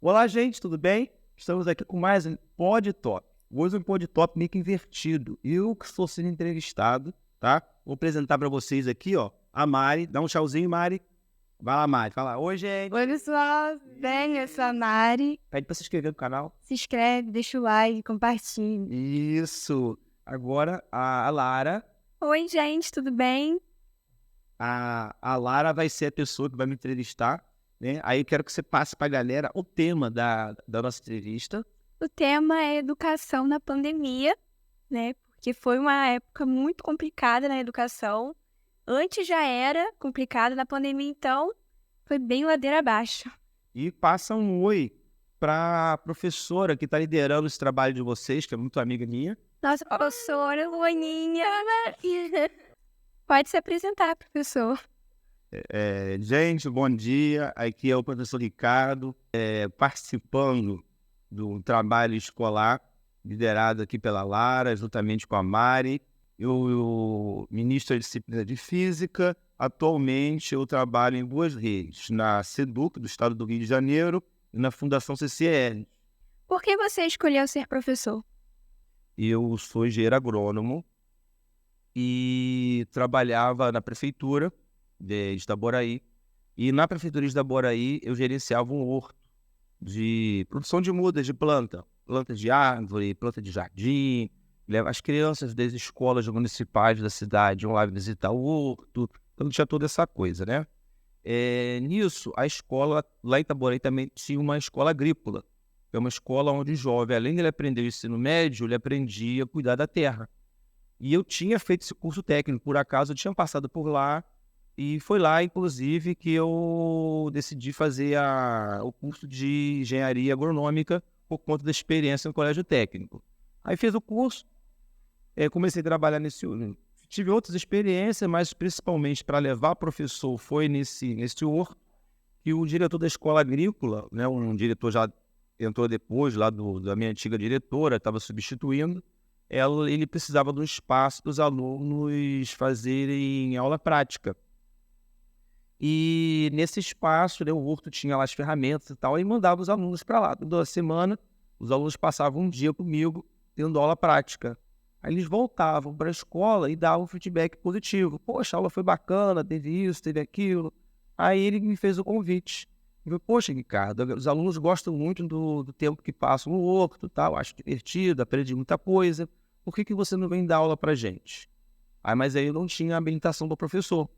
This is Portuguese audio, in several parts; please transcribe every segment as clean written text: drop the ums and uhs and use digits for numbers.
Olá, gente, tudo bem? Estamos aqui com mais um Pod Top. Hoje um Pod Top meio que invertido. Eu que estou sendo entrevistado, tá? Vou apresentar para vocês aqui, ó, a Mari. Dá um tchauzinho, Mari. Vai lá, Mari. Fala, oi, gente. Oi, pessoal. Bem, eu sou a Mari. Pede para se inscrever no canal. Se inscreve, deixa o like, compartilha. Isso. Agora, a Lara. Oi, gente, tudo bem? A Lara vai ser a pessoa que vai me entrevistar, né? Aí eu quero que você passe para a galera o tema da nossa entrevista. O tema é educação na pandemia, né? Porque foi uma época muito complicada na educação. Antes já era complicado, na pandemia, então, foi bem ladeira abaixo. E passa um oi para a professora que está liderando esse trabalho de vocês, que é muito amiga minha. Nossa professora, Luaninha. Pode se apresentar, professor. Gente, bom dia. Aqui é o professor Ricardo, participando do trabalho escolar, liderado aqui pela Lara, juntamente com a Mari. Eu ministro a disciplina de Física. Atualmente, eu trabalho em duas redes, na SEDUC, do Estado do Rio de Janeiro, e na Fundação CCR. Por que você escolheu ser professor? Eu sou engenheiro agrônomo e trabalhava na prefeitura de Itaboraí. E na prefeitura de Itaboraí eu gerenciava um horto de produção de mudas de planta de árvore, planta de jardim. Leva as crianças das escolas municipais da cidade iam lá visitar o horto. Então tinha toda essa coisa, né? Nisso, a escola lá em Itaboraí também tinha uma escola agrícola. É uma escola onde o jovem, além de ele aprender o ensino médio, ele aprendia a cuidar da terra. E eu tinha feito esse curso técnico, por acaso eu tinha passado por lá, e foi lá, inclusive, que eu decidi fazer o curso de engenharia agronômica por conta da experiência no colégio técnico. Aí fiz o curso, comecei a trabalhar nesse... Tive outras experiências, mas principalmente para levar professor foi nesse horto, e o diretor da escola agrícola, né, um diretor já entrou depois lá da minha antiga diretora, estava substituindo, ele precisava de um espaço para os alunos fazerem aula prática. E nesse espaço, né, o horto tinha lá as ferramentas e tal, e mandava os alunos para lá. Toda semana, os alunos passavam um dia comigo, tendo aula prática. Aí eles voltavam para a escola e davam feedback positivo. Poxa, a aula foi bacana, teve isso, teve aquilo. Aí ele me fez o convite. Eu falei, poxa, Ricardo, os alunos gostam muito do tempo que passam no horto, tal, acho divertido, aprendi muita coisa. Por que você não vem dar aula para gente? Mas aí eu não tinha habilitação para professor.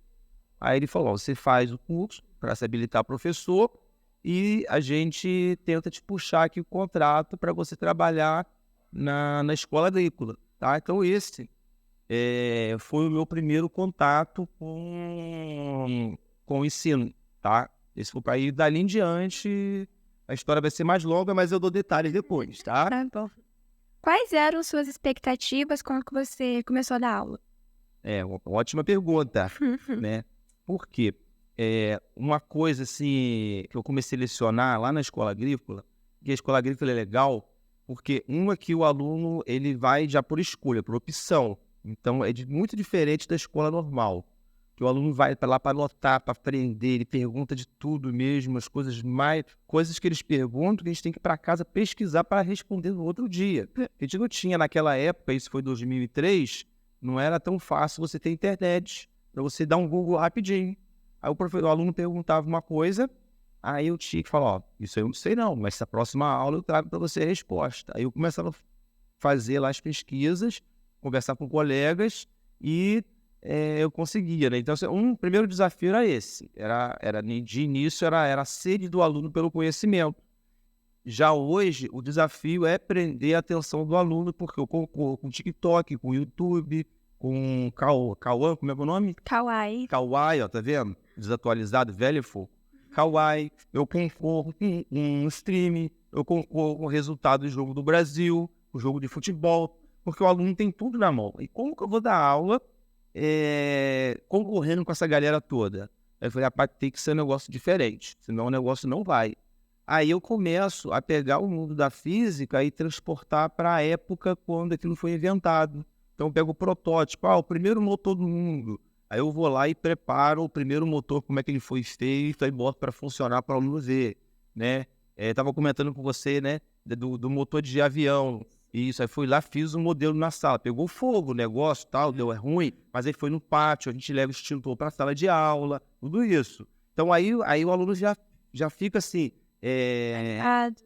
Aí ele falou, você faz o curso para se habilitar professor e a gente tenta te puxar aqui o contrato para você trabalhar na escola agrícola, tá? Então esse foi o meu primeiro contato com o ensino, tá? Esse foi para ir dali em diante, a história vai ser mais longa, mas eu dou detalhes depois, tá? Tá bom. Quais eram suas expectativas quando você começou a dar aula? Uma ótima pergunta, né? Por quê? Uma coisa assim que eu comecei a lecionar lá na escola agrícola, que a escola agrícola é legal, porque que o aluno ele vai já por escolha, por opção. Então é muito diferente da escola normal, que o aluno vai para lá para anotar, para aprender, ele pergunta de tudo mesmo, as coisas que eles perguntam, que a gente tem que ir para casa pesquisar para responder no outro dia. A gente não tinha naquela época, isso foi 2003, não era tão fácil você ter internet, para você dar um Google rapidinho. Aí o aluno perguntava uma coisa, aí eu tinha que falar, ó, isso aí eu não sei não, mas essa próxima aula eu trago para você a resposta. Aí eu começava a fazer lá as pesquisas, conversar com colegas e eu conseguia, né? Então, primeiro desafio era esse, de início era a sede do aluno pelo conhecimento. Já hoje, o desafio é prender a atenção do aluno, porque eu concorro com o TikTok, com o YouTube, com Cauã, como é o nome? Kawaii. Kawaii, ó, tá vendo? Desatualizado, velho e fogo. Kawaii, eu concorro com um stream, eu concorro com o resultado do jogo do Brasil, o jogo de futebol, porque o aluno tem tudo na mão. E como que eu vou dar aula concorrendo com essa galera toda? Aí eu falei, rapaz, tem que ser um negócio diferente, senão o negócio não vai. Aí eu começo a pegar o mundo da física e transportar para a época quando aquilo foi inventado. Então eu pego o protótipo, o primeiro motor do mundo. Aí eu vou lá e preparo o primeiro motor, como é que ele foi feito, aí boto para funcionar para o aluno ver, né? Estava comentando com você, né, do motor de avião. Isso, aí fui lá, fiz um modelo na sala. Pegou fogo o negócio, tal, deu ruim, mas aí foi no pátio, a gente leva o extintor para a sala de aula, tudo isso. Então aí o aluno já fica assim,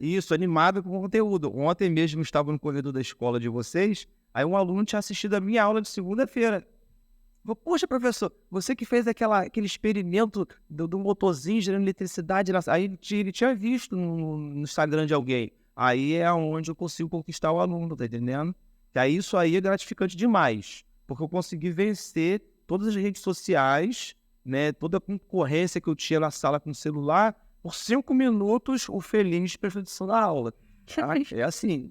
isso, animado com o conteúdo. Ontem mesmo estava no corredor da escola de vocês, aí um aluno tinha assistido a minha aula de segunda-feira. Poxa, professor, você que fez aquele experimento do motorzinho gerando eletricidade, aí ele tinha visto no Instagram de alguém. Aí é onde eu consigo conquistar o aluno, tá entendendo? Que aí isso aí é gratificante demais, porque eu consegui vencer todas as redes sociais, né, toda a concorrência que eu tinha na sala com o celular, por 5 minutos, o feliz prefeição da aula. Tá? É assim.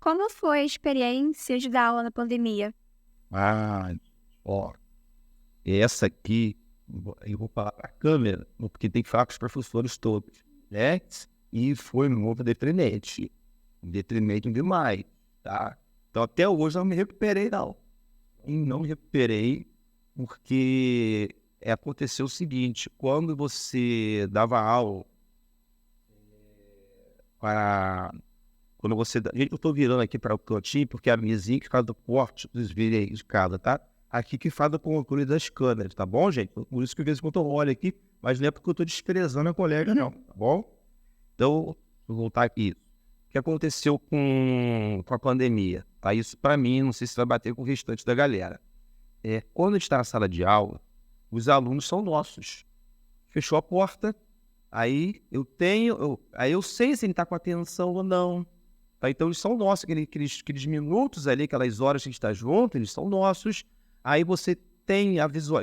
Como foi a experiência de dar aula na pandemia? Ó, essa aqui, eu vou falar para a câmera, porque tem que falar com os professores todos, né? E foi muito deprimente demais, tá? Então até hoje eu não me recuperei, não. E não me recuperei porque aconteceu o seguinte, quando você dava aula, quando você... Gente, eu estou virando aqui para o cantinho, porque a mesinha que faz do corte dos vídeos aí de casa, tá? Aqui que faz o controle das câmeras, tá bom, gente? Por isso que de vez em quando eu olho aqui, mas não é porque eu estou desprezando a colega, não, tá bom? Então, vou voltar aqui. O que aconteceu com a pandemia? Tá? Isso, para mim, não sei se vai bater com o restante da galera. Quando a gente está na sala de aula, os alunos são nossos. Fechou a porta, aí eu sei se ele está com atenção ou não. Tá? Então, eles são nossos, aqueles minutos ali, aquelas horas que a gente está junto, eles são nossos. Aí você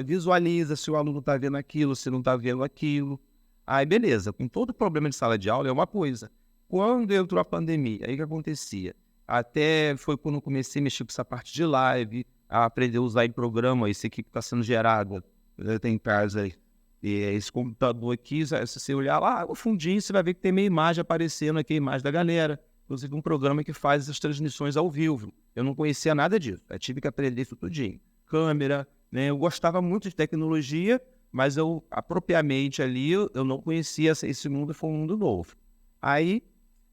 visualiza se o aluno está vendo aquilo, se não está vendo aquilo. Aí, beleza. Com todo problema de sala de aula é uma coisa. Quando entrou a pandemia, aí o que acontecia? Até foi quando eu comecei a mexer com essa parte de live, a aprender a usar em programa, esse aqui que está sendo gerado. Eu tenho em casa aí. Esse computador aqui, se você olhar lá, o fundinho, você vai ver que tem meia imagem aparecendo aqui, a imagem da galera. Inclusive um programa que faz essas transmissões ao vivo. Eu não conhecia nada disso. Eu tive que aprender isso tudinho. Câmera, né? Eu gostava muito de tecnologia, mas eu, propriamente ali, eu não conhecia esse mundo, foi um mundo novo. Aí,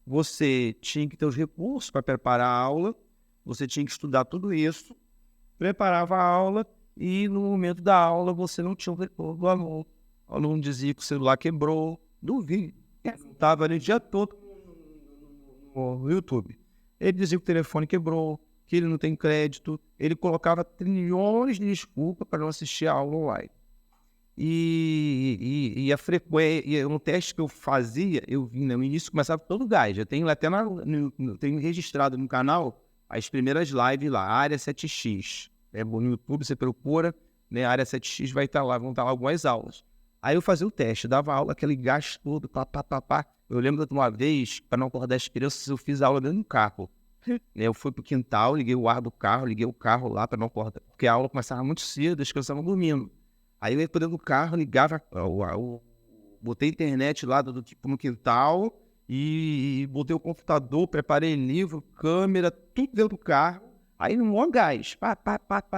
você tinha que ter os recursos para preparar a aula, você tinha que estudar tudo isso, preparava a aula, e no momento da aula, você não tinha o recurso do aluno. O aluno dizia que o celular quebrou, duvido. Estava ali o dia todo no YouTube. Ele dizia que o telefone quebrou, que ele não tem crédito, ele colocava trilhões de desculpas para não assistir a aula online. E a frequência, um teste que eu fazia, eu vi, no início começava todo gás. Eu tenho até tenho registrado no canal as primeiras lives lá, Área 7X. No YouTube você procura, né, Área 7X vai estar lá, vão estar lá algumas aulas. Aí eu fazia o teste, dava aula, aquele gás todo, pá. Eu lembro de uma vez, para não acordar as crianças, eu fiz aula dentro do carro. Eu fui pro quintal, liguei o ar do carro, liguei o carro lá para não acordar, porque a aula começava muito cedo, as crianças estavam dormindo. Aí eu ia dentro do carro, ligava, botei internet lá no quintal e botei o computador, preparei livro, câmera, tudo dentro do carro. Aí no maior gás, pá,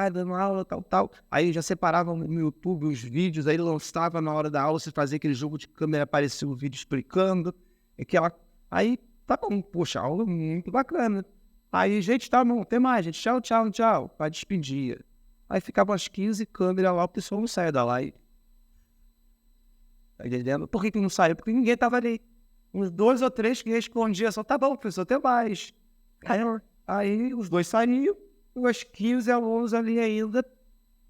dando aula, tal. Aí já separava no YouTube os vídeos, aí lançava na hora da aula, você fazia aquele jogo de câmera, aparecia o vídeo explicando. Aí, tá bom, poxa, aula muito bacana. Aí, gente, tá bom, até mais, gente, tchau, pra despedir. Aí ficava umas 15 câmeras lá, o pessoal não saia da live. Tá entendendo? Por que não saiu? Porque ninguém tava ali. Uns 2 ou 3 que respondiam só, tá bom, professor, até mais. Aí os 2 saíam, umas 15 alunos ali ainda.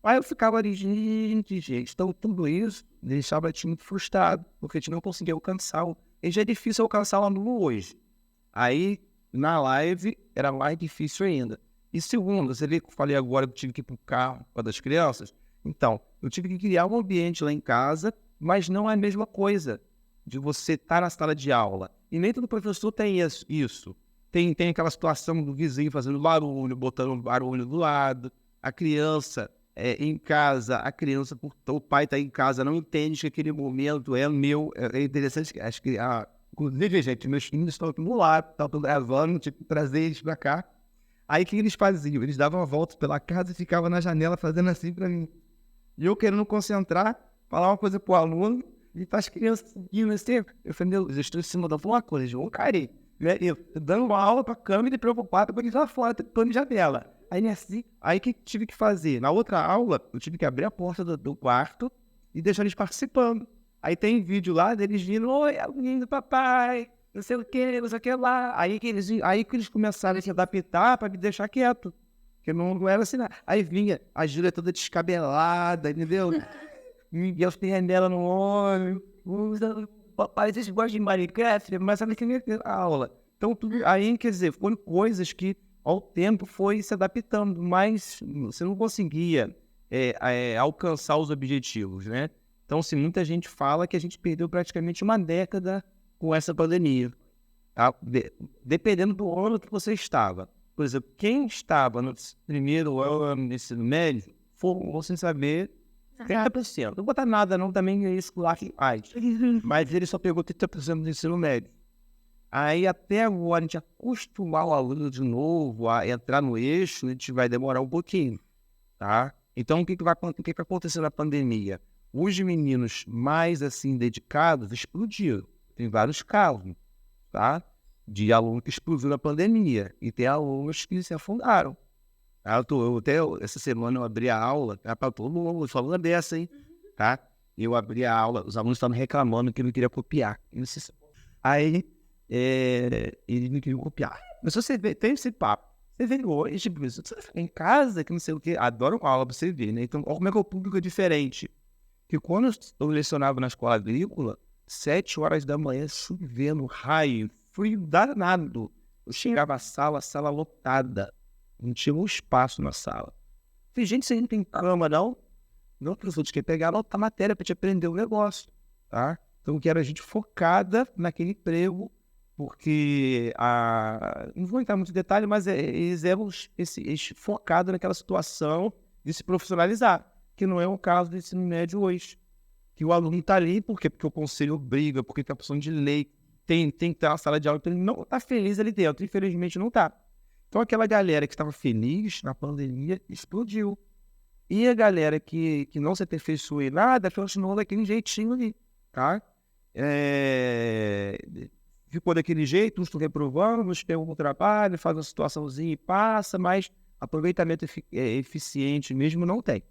Aí eu ficava ali, gente, então tudo isso deixava a gente muito frustrado, porque a gente não conseguia alcançar. E já é difícil alcançar o aluno hoje. Aí, na live, era mais difícil ainda. E segundo, você vê que eu falei agora que eu tive que ir para o carro com a das crianças? Então, eu tive que criar um ambiente lá em casa, mas não é a mesma coisa de você estar na sala de aula. E nem todo professor tem isso. Tem aquela situação do vizinho fazendo barulho, botando barulho do lado. A criança em casa, o pai está em casa, não entende que aquele momento é meu. É interessante, acho que, inclusive, gente, meus filhos estão aqui no lado, estão gravando, tipo, trazer eles para cá. Aí o que eles faziam? Eles davam a volta pela casa e ficavam na janela fazendo assim para mim. E eu querendo concentrar, falar uma coisa pro aluno, E as crianças seguindo assim. Eu falei, meu Deus, eu estou em cima da alguma coisa, João Cari. Né? Eu dando uma aula pra câmera e preocupado com eles lá fora, tentando janela. Aí assim, aí o que tive que fazer? Na outra aula, eu tive que abrir a porta do quarto e deixar eles participando. Aí tem vídeo lá deles vindo, oi, é o menino do papai, não sei o que lá. Aí que eles começaram a se adaptar pra me deixar quieto. Porque não era assim, nada. Aí vinha a Júlia toda descabelada, entendeu? Miguel tem nela no olho. Papai, vocês gostam de Minecraft? Mas sabe que a aula. Então, tudo aí, quer dizer, foram coisas que ao tempo foi se adaptando, mas você não conseguia alcançar os objetivos, né? Então, se muita gente fala que a gente perdeu praticamente uma década com essa pandemia. Tá? Dependendo do ano que você estava. Por exemplo, quem estava no primeiro ano do ensino médio, formou sem saber 30%. Não vou botar nada, não, também é isso lá que faz. Mas ele só pegou 30% do ensino médio. Aí até agora a gente acostumar o aluno de novo a entrar no eixo, a gente vai demorar um pouquinho, tá? Então o que vai acontecer na pandemia? Os meninos mais assim dedicados explodiram. Tem vários casos, tá? De aluno que explodiu na pandemia e tem alunos que se afundaram. Essa semana eu abri a aula, tá? Para todo mundo, falando dessa, hein? Tá? Eu abri a aula, os alunos estavam reclamando que não queria copiar. Aí, eles não queriam copiar. Mas se você tem esse papo, você vem hoje, você fica em casa, que não sei o quê, adoro uma aula pra você ver, né? Então, olha como é que o público é diferente. Que quando eu lecionava na escola agrícola, 7 horas da manhã, chovendo, raio, frio danado. Eu chegava à sala, a sala lotada. Não tinha um espaço na sala. Tem gente que não tem cama, não. Não, professor, de quem pegar a matéria para te aprender o negócio, tá? Então, que era a gente focada naquele emprego, porque não vou entrar muito em detalhe, mas eles eram focados naquela situação de se profissionalizar, que não é o caso do ensino médio hoje. Que o aluno está ali, por quê? Porque o conselho obriga, porque tem a opção de lei, tem que ter uma sala de aula, então ele não está feliz ali dentro, infelizmente não está. Então aquela galera que estava feliz na pandemia explodiu. E a galera que não se aperfeiçoou em nada continuou daquele jeitinho ali, tá? Ficou daquele jeito, uns estão reprovando, uns pegam um trabalho, faz uma situaçãozinha e passa, mas aproveitamento eficiente mesmo não tem.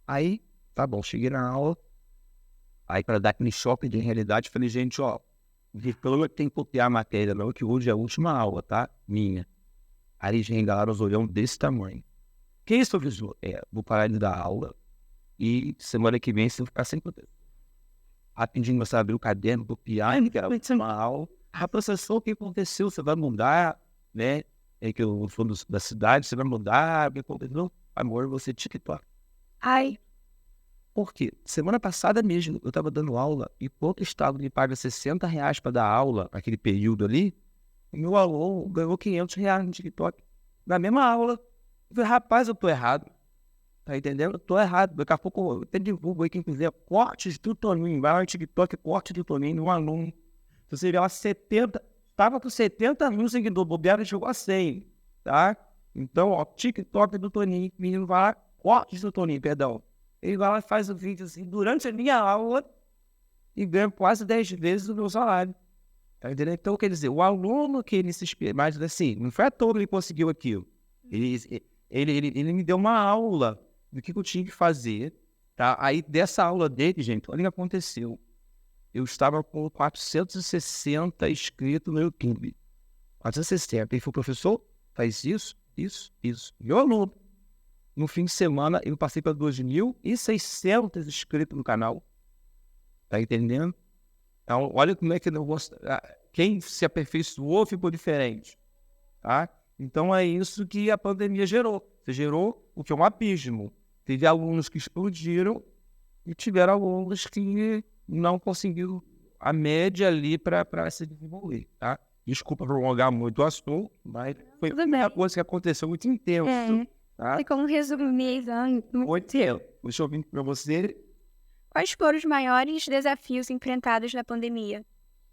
Aí, tá bom, cheguei na aula, aí para dar aquele choque de realidade, falei, gente, ó, não tem que copiar a matéria não, que hoje é a última aula, tá? Minha. Aí eles regalaram os olhão desse tamanho. Que isso, professor? Vou parar de dar aula e semana que vem você vai ficar sem poder. Rapidinho você abrir o caderno, copiar, e quero uma aula. Professor, o que aconteceu? Você vai mudar, né? É que eu sou da cidade, você vai mudar, o que aconteceu? Amor, você TikTok. Ai. Por quê? Semana passada mesmo, eu estava dando aula e quanto o Estado me paga R$60 para dar aula, naquele período ali, o meu aluno ganhou R$500 no TikTok, na mesma aula. Eu falei, rapaz, eu tô errado. Tá entendendo? Eu tô errado. Daqui a pouco eu até divulgo aí quem quiser cortes do Toninho. Vai lá no TikTok, corte do Toninho, no aluno. Se você vê lá 70, tava com 70 mil seguidores, bobeira chegou a 100, tá? Então, ó, TikTok do Toninho, o menino vai lá, cortes do Toninho, perdão. Ele vai lá e faz o vídeo assim, durante a minha aula, e ganha quase 10 vezes o meu salário. Tá entendendo? Então, quer dizer, o aluno que ele se inspira, mas assim, não foi à toa que ele conseguiu aquilo. Ele me deu uma aula do que eu tinha que fazer, tá? Aí, dessa aula dele, gente, olha o que aconteceu. Eu estava com 460 inscritos no YouTube. 460. Ele falou, professor, faz isso. Meu aluno. No fim de semana, eu passei para 2.600 inscritos no canal. Tá entendendo? Então, olha como é que eu gosto. Quem se aperfeiçoou ficou diferente. Tá? Então, é isso que a pandemia gerou. Você gerou o que é um abismo. Teve alunos que explodiram e tiveram alunos que não conseguiram a média ali para se desenvolver. Tá? Desculpa prolongar muito o assunto, mas foi uma coisa que aconteceu muito intenso. Tá? Tem como resumir, Muito tempo. Deixa eu vir para você. Quais foram os maiores desafios enfrentados na pandemia?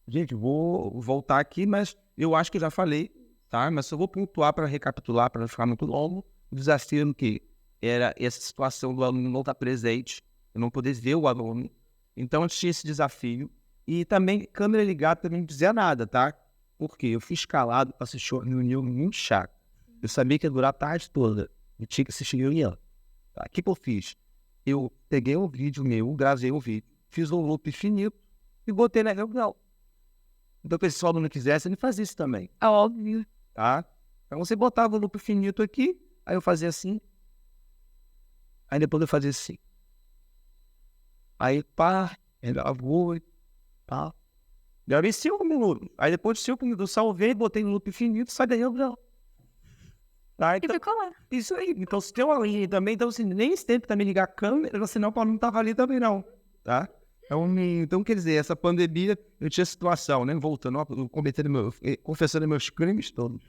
Gente, vou voltar aqui, mas eu acho que já falei, tá? Mas eu vou pontuar para recapitular, para não ficar muito longo. O desafio no que era essa situação do aluno não estar presente, eu não poder ver o aluno, Então, eu tinha esse desafio. E também, câmera ligada também não dizia nada, tá? Porque eu fui escalado para assistir uma reunião muito chata. Eu sabia que ia durar a tarde toda. Eu tinha que assistir reunião. Tá? O que eu fiz? Eu peguei um vídeo meu, gravei um vídeo, fiz um loop infinito e botei na reunião. Então, se o aluno quisesse, ele fazia isso também. Óbvio. Tá? Então, você botava o loop infinito aqui, aí eu fazia assim. Aí depois eu fazia assim. Aí, pá, gravou, pá. Gravei 5 minutos. Aí depois de 5 minutos eu salvei, botei no loop infinito, sai da reunião. Tá? E Então, ficou lá. isso aí. Então, se tem uma linha também, então assim, nem esse tempo também ligar a câmera, senão o aluno não tava ali também não. Tá? Então, quer dizer, essa pandemia, eu tinha situação, né? Voltando, ó, confessando meus crimes todos.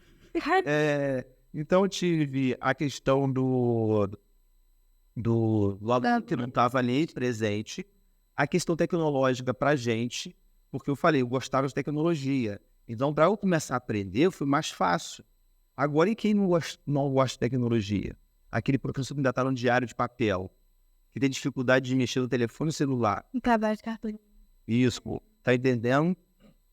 Então, eu tive a questão do aluno que não estava ali presente, a questão tecnológica para a gente, porque eu falei, eu gostava de tecnologia. Então, para eu começar a aprender, foi mais fácil. Agora, e quem não gosta de tecnologia? Aquele professor que ainda está no diário de papel, que tem dificuldade de mexer no telefone e celular. Um trabalho de cartão. Isso, pô. Tá entendendo?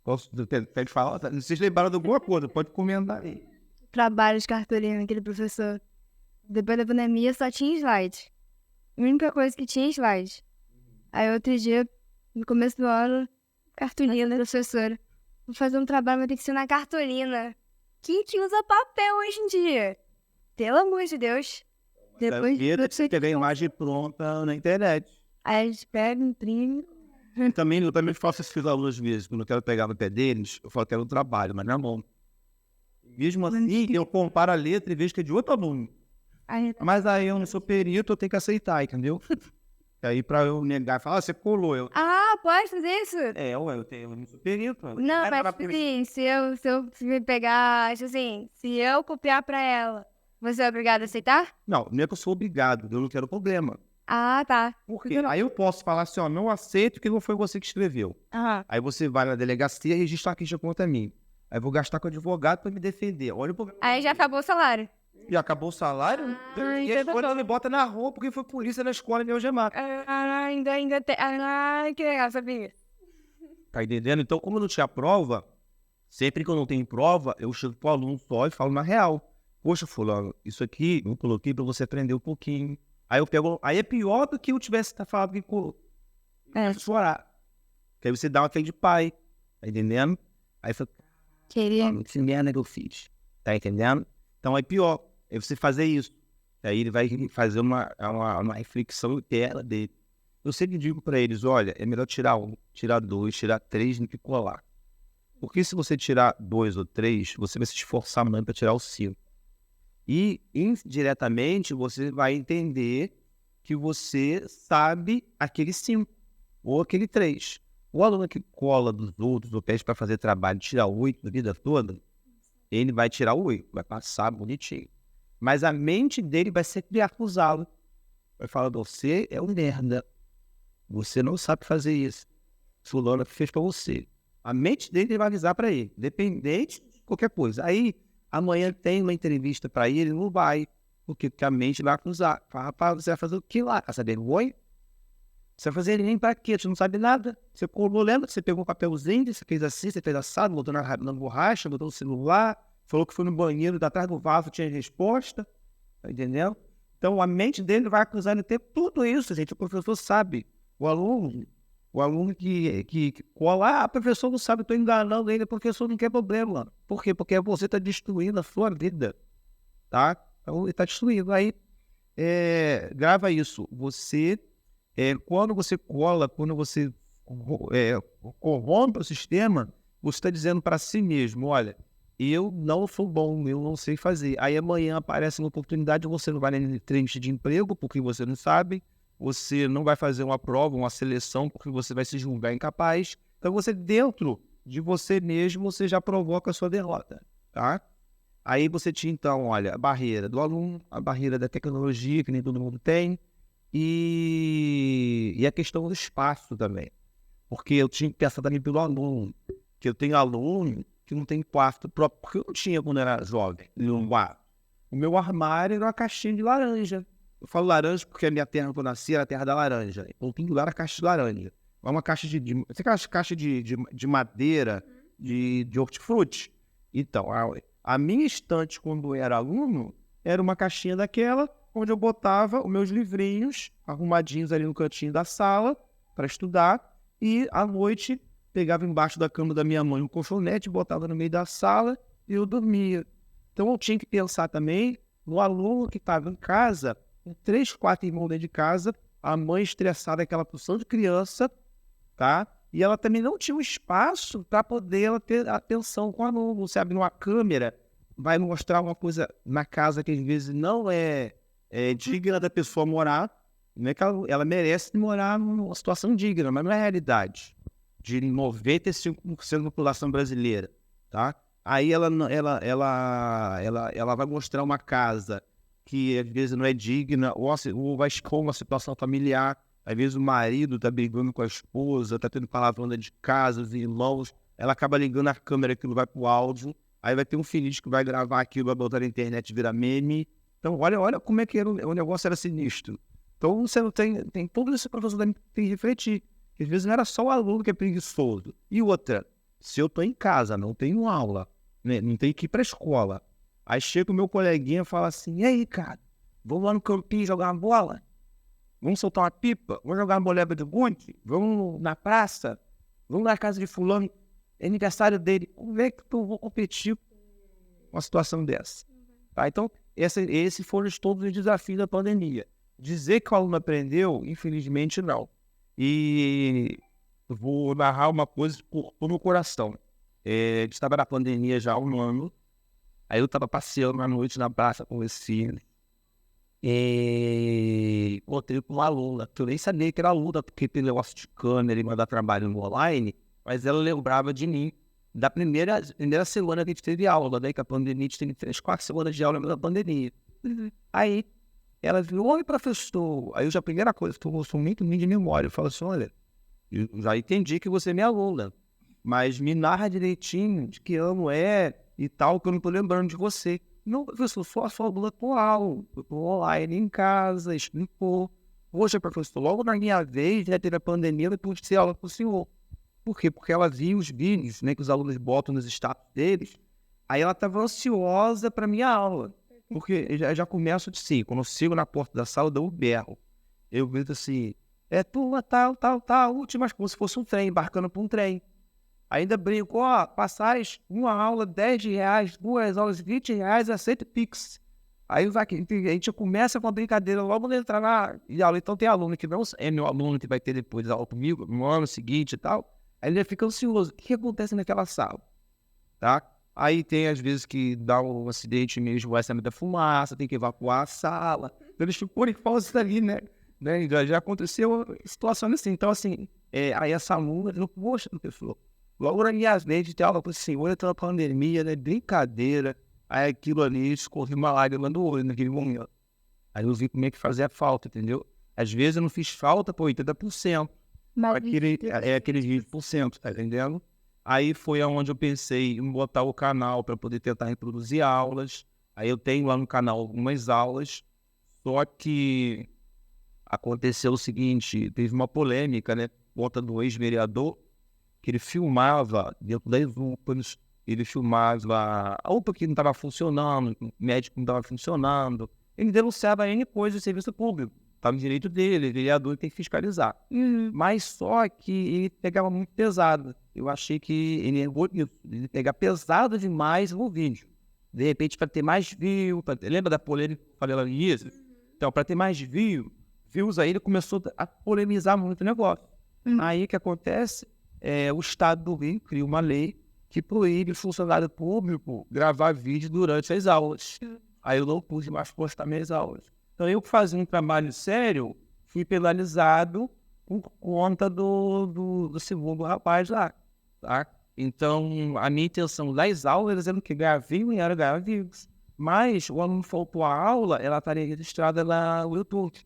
Pode falar? Vocês lembraram de alguma coisa? Pode comentar aí. Trabalho de cartolina, aquele professor. Depois da pandemia só tinha slide. A única coisa que tinha slide. Aí outro dia, no começo do ano, cartolina, professora. Vou fazer um trabalho, vou ter que ser na cartolina. Quem que usa papel hoje em dia? Pelo amor de Deus. Depois você pegar a imagem pronta na internet. Aí a gente pega, imprime. Eu também faço esses alunos vezes. Quando eu quero pegar no pé deles, eu falo que é um trabalho, mas não é bom. Mesmo assim, eu comparo a letra e vejo que é de outro aluno. Mas aí eu não sou perito, eu tenho que aceitar, entendeu? Aí pra eu negar e falar, você colou. Pode fazer isso? Eu não sou perito. Não, mas assim, se eu me pegar, assim, se eu copiar pra ela, você é obrigado a aceitar? Não é que eu sou obrigado, eu não quero problema. Tá. Por quê? Aí eu posso falar assim, não aceito porque não foi você que escreveu. Aí você vai na delegacia e registra a queixa contra mim. Aí eu vou gastar com advogado pra me defender. Olha o problema. Aí já acabou o salário. E acabou o salário? E a escola me bota na rua porque foi polícia na escola me algemar. Ainda tem. Que legal, sabia? Tá entendendo? Então, como eu não tinha prova, sempre que eu não tenho prova, eu chego pro aluno só e falo na real. Poxa, fulano, isso aqui eu coloquei pra você aprender um pouquinho. Aí eu pego. Aí é pior do que eu tivesse falado que chorar. Que aí você dá uma fé de pai. Tá entendendo? Aí você fala, que merda que eu fiz. Tá entendendo? Então é pior. É você fazer isso. Aí ele vai fazer uma reflexão interna dele. Eu sempre digo para eles, olha, é melhor tirar 1, tirar 2, tirar 3 do que colar. Porque se você tirar 2 ou 3, você vai se esforçar muito para tirar o 5. E, indiretamente, você vai entender que você sabe aquele 5 ou aquele 3. O aluno que cola dos outros ou pede para fazer trabalho e tira 8 a vida toda, ele vai tirar o 8, vai passar bonitinho. Mas a mente dele vai sempre acusá-lo. Vai falar, você é um merda. Você não sabe fazer isso. Fulano fez pra você. A mente dele vai avisar pra ele, independente de qualquer coisa. Aí, amanhã tem uma entrevista pra ele não vai. Porque a mente vai acusar. Fala, rapaz, você vai fazer o que lá? Essa vergonha? Você vai fazer nem pra quê? Você não sabe nada. Você colou, lembra? Você pegou um papelzinho, você fez assim, você fez assado, botou na borracha, botou no celular, falou que foi no banheiro, atrás do vaso tinha resposta. Tá entendendo? Então, a mente dele vai acusar ele ter tudo isso, gente. O professor sabe. O aluno que cola, professor não sabe, estou enganando ele, o professor não quer problema. Por quê? Porque você está destruindo a sua vida, tá? Então, ele está destruindo. Aí, grava isso. Você, quando você cola, quando você corrompe o sistema, você está dizendo para si mesmo, olha, eu não sou bom, eu não sei fazer. Aí amanhã aparece uma oportunidade, você não vai na entrevista de emprego, porque você não sabe. Você não vai fazer uma prova, uma seleção, porque você vai se julgar incapaz. Então, você, dentro de você mesmo, você já provoca a sua derrota, tá? Aí você tinha, então, olha, a barreira do aluno, a barreira da tecnologia, que nem todo mundo tem, e a questão do espaço também. Porque eu tinha que pensar também pelo aluno, que eu tenho aluno que não tem quarto próprio, porque eu não tinha quando eu era jovem, no quarto. O meu armário era uma caixinha de laranja. Eu falo laranja porque a minha terra, quando eu nasci, era a terra da laranja. Então, tudo lá era caixa de laranja. é uma caixa você aquelas caixas de madeira, de hortifruti? Então, a minha estante, quando eu era aluno, era uma caixinha daquela, onde eu botava os meus livrinhos arrumadinhos ali no cantinho da sala para estudar, e à noite pegava embaixo da cama da minha mãe um colchonete, botava no meio da sala e eu dormia. Então eu tinha que pensar também no aluno que estava em casa, com 3, 4 irmãos dentro de casa, a mãe estressada, aquela porção de criança, tá? E ela também não tinha um espaço para poder ela ter atenção com o aluno. Você abre uma câmera, vai mostrar uma coisa na casa que às vezes não é digna da pessoa morar, não é que ela merece morar numa situação digna, mas não é a realidade de 95% da população brasileira, tá? Aí ela vai mostrar uma casa que às vezes não é digna, ou vai expor uma situação familiar. Às vezes o marido tá brigando com a esposa, tá tendo palavrão dentro de casa, os irmãos, ela acaba ligando a câmera, aquilo vai pro áudio, aí vai ter um filho que vai gravar aquilo, vai botar na internet, vira meme. Então, olha como é que o negócio era sinistro. Então, você não tem tudo isso que o professor tem que refletir. Às vezes não era só o aluno que é preguiçoso. E outra, se eu tô em casa, não tenho aula, né, não tenho que ir pra escola, aí chega o meu coleguinha e fala assim, e aí, cara, vamos lá no campinho jogar uma bola? Vamos soltar uma pipa? Vamos jogar uma boleba de gude? Vamos na praça? Vamos na casa de fulano? É aniversário dele. Como é que eu vou competir com uma situação dessa? Tá? Então, esses foram todos os desafios da pandemia. Dizer que o aluno aprendeu, infelizmente, não. E vou narrar uma coisa por meu coração. Estava na pandemia já há um ano. Aí eu estava passeando à noite na praça com esse filho. E encontrei com uma aluna, que eu nem sabia que era aluna, porque pelo negócio de câmera e mandar trabalho no online, mas ela lembrava de mim da primeira semana que a gente teve aula, né? Que a pandemia, a gente teve 3, 4 semanas de aula na pandemia. Aí ela viu, oi, professor. Aí a primeira coisa, eu sou muito ruim de memória, eu falo assim, olha, eu já entendi que você é minha aluna, mas me narra direitinho de que ano é e tal, que eu não tô lembrando de você. Não, professor, só a sua aluna atual, eu tô online em casa, explicou. Poxa, professor, logo na minha vez, já teve a pandemia, eu pude ter aula com o senhor. Por quê? Porque ela viu os vídeos, né, que os alunos botam nos status deles, aí ela estava ansiosa para minha aula. Porque eu já começo assim, quando eu chego na porta da sala, eu dou um berro. Eu grito assim, turma tal, últimas, como se fosse um trem, embarcando para um trem. Ainda brinco, passagem, uma aula, R$10, 2 aulas, R$20, aceita Pix. Aí a gente começa com a brincadeira logo de entrar na aula. Então tem aluno que não é meu aluno que vai ter depois aula comigo, no ano seguinte e tal. Aí ele já fica ansioso. O que acontece naquela sala? Tá? Aí tem às vezes que dá um acidente mesmo, vai sair da fumaça, tem que evacuar a sala. Então eles ficam nervosos ali, né? Já aconteceu situação assim. Então assim, aí essa aluna falou, poxa, professor, logo na minha vez, tem aula com o senhor, entrou na pandemia, né? Brincadeira. Aí aquilo ali, escorreu uma lágrima do olho naquele momento. Aí eu vi como é que fazia falta, entendeu? Às vezes eu não fiz falta por 80%. Mas Aqueles 20%, tá entendendo? Aí foi aonde eu pensei em botar o canal para poder tentar reproduzir aulas. Aí eu tenho lá no canal algumas aulas, só que aconteceu o seguinte, teve uma polêmica, né? Por conta do ex-vereador, que ele filmava dentro das UPAs, ele filmava a UPA que não estava funcionando, o médico não estava funcionando. Ele denunciava N coisas do serviço público. Estava no direito dele, vereador tem que fiscalizar. Mas só que ele pegava muito pesado. Eu achei que ele errou nisso. Ele pegava pesado demais no vídeo. De repente, para ter mais views, lembra da polêmica que eu falei lá no início? Então, para ter mais views, aí ele começou a polemizar muito o negócio. Aí o que acontece? O Estado do Rio cria uma lei que proíbe o funcionário público gravar vídeo durante as aulas. Aí eu não pude mais postar minhas aulas. Então eu que fazia um trabalho sério, fui penalizado por conta do segundo rapaz lá. Tá? Então a minha intenção das aulas era que gravinho e era gravar vídeos. Mas o aluno faltou a aula, ela estaria registrada no YouTube.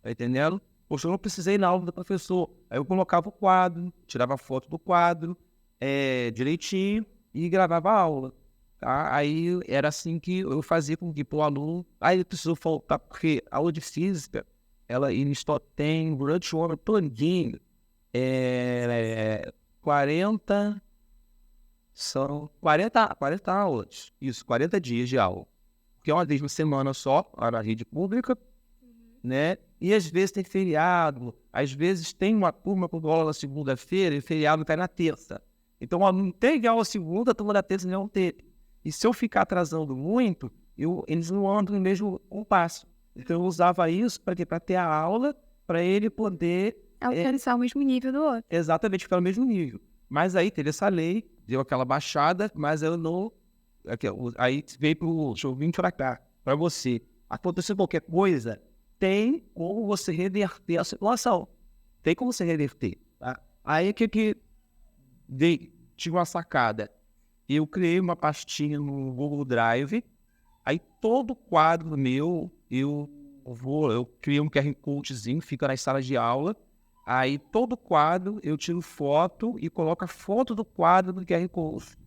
Tá entendendo? Poxa, eu não precisei ir na aula do professor. Aí eu colocava o quadro, tirava foto do quadro, direitinho, e gravava a aula. Tá? Aí era assim que eu fazia com que o aluno... Aí ele precisou faltar, porque a aula de física, ele só tem durante o ano todinho É, 40, são 40 aulas. Isso, 40 dias de aula. Que é uma vez na semana só, lá na rede pública, né? E às vezes tem feriado, às vezes tem uma turma com aula na segunda-feira e o feriado cai na terça. Então, ó, não teve aula segunda, a turma da terça não teve. E se eu ficar atrasando muito, eles não andam no mesmo compasso. Então, eu usava isso para ter a aula, para ele poder Alcançar o mesmo nível do outro. exatamente ficar no mesmo nível. Mas aí teve essa lei, deu aquela baixada, mas eu não. Aí veio deixa eu vir para cá, para você. Aconteceu qualquer coisa, tem como você reverter a situação. Tem como você reverter. Tá? Aí que tive uma sacada. Eu criei uma pastinha no Google Drive, aí todo quadro meu, eu criei um QR Codezinho, fica nas salas de aula. Aí todo quadro eu tiro foto e coloco a foto do quadro do QR Code.